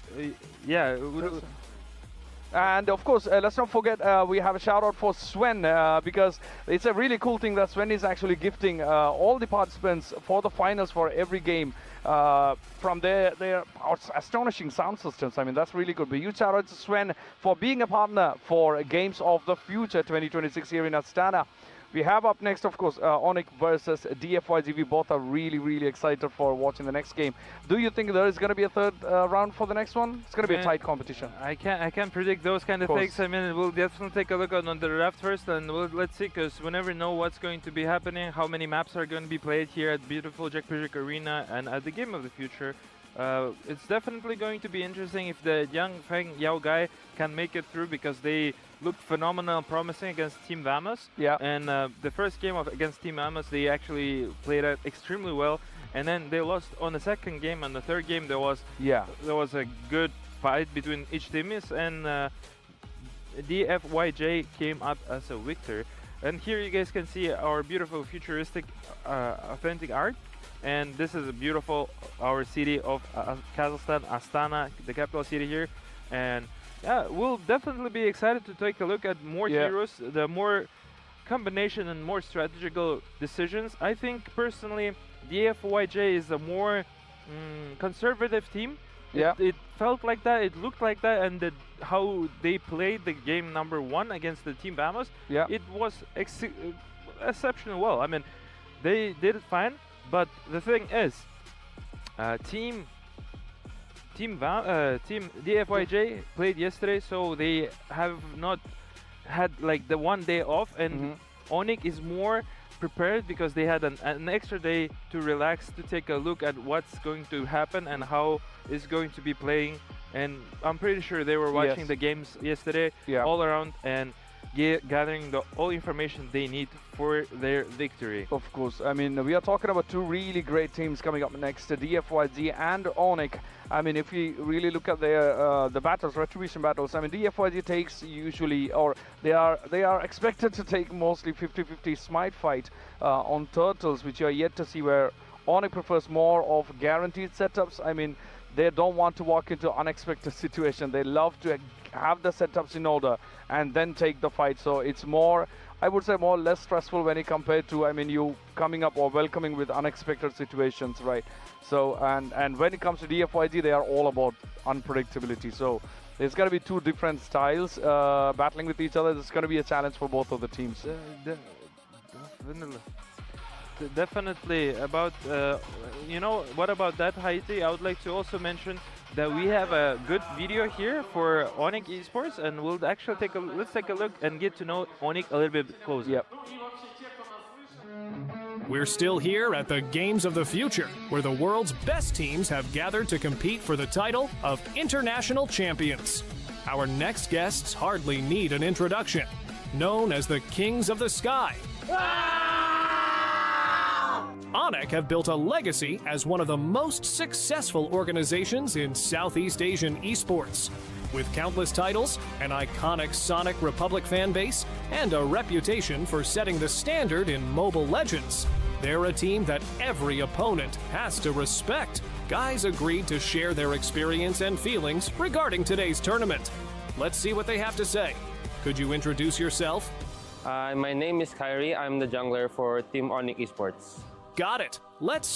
S1: And of course, let's not forget, we have a shout out for Sven, because it's a really cool thing that Sven is actually gifting all the participants for the finals for every game from their astonishing sound systems. I mean, that's really good. But huge shout out to Sven for being a partner for Games of the Future 2026 here in Astana. We have up next, of course, Onyx versus DFYG. We both are really, really excited for watching the next game. Do you think there is going to be a third round for the next one? It's going to be a tight competition.
S2: I can't predict those kind of things. I mean, we'll definitely take a look on the draft first, and let's see, because we never know what's going to be happening, how many maps are going to be played here at beautiful JACK Arena and at the Game of the Future. It's definitely going to be interesting if the Yang Feng Yao guy can make it through, because they looked phenomenal, promising against Team Vamos.
S1: Yeah.
S2: And the first game against Team Vamos, they actually played it extremely well. And then they lost on the second game, and the third game there was a good fight between each teams, and DFYJ came up as a victor. And here you guys can see our beautiful futuristic authentic art. And this is a beautiful, our city of Kazakhstan, Astana, the capital city here. And yeah, we'll definitely be excited to take a look at more heroes, the more combination and more strategical decisions. I think personally, DFYJ is a more conservative team. It felt like that, it looked like that, and how they played the game number 1 against the Team Vamos, it was exceptional well. I mean, they did it fine. But the thing is, Team DFYJ played yesterday, so they have not had like the one day off, and Onyx is more prepared because they had an extra day to relax, to take a look at what's going to happen and how it's going to be playing. And I'm pretty sure they were watching the games yesterday all around and gathering all information they need for their victory.
S1: Of course. I mean, we are talking about two really great teams coming up next, DFYG and ONIC. I mean, if we really look at their the battles, retribution battles, I mean, DFYG takes usually, or they are expected to take mostly 50-50 smite fight on turtles, which you are yet to see, where ONIC prefers more of guaranteed setups. I mean, they don't want to walk into unexpected situation. They love to have the setups in order and then take the fight. So it's more, I would say, more less stressful when you compare to, I mean, you coming up or welcoming with unexpected situations, right? So, and when it comes to DFYG, they are all about unpredictability. So there's going to be two different styles battling with each other. It's going to be a challenge for both of the teams.
S2: Definitely. About you know, what about that, HAZIQ? I would like to also mention that we have a good video here for ONIC Esports, and we'll actually let's take a look and get to know ONIC a little bit closer.
S1: Yep.
S12: We're still here at the Games of the Future, where the world's best teams have gathered to compete for the title of International Champions. Our next guests hardly need an introduction. Known as the Kings of the Sky, ONIC have built a legacy as one of the most successful organizations in Southeast Asian esports. With countless titles, an iconic Sonic Republic fanbase, and a reputation for setting the standard in Mobile Legends, they're a team that every opponent has to respect. Guys agreed to share their experience and feelings regarding today's tournament. Let's see what they have to say. Could you introduce yourself?
S14: My name is Kyrie. I'm the jungler for Team ONIC Esports.
S12: Got it. Let's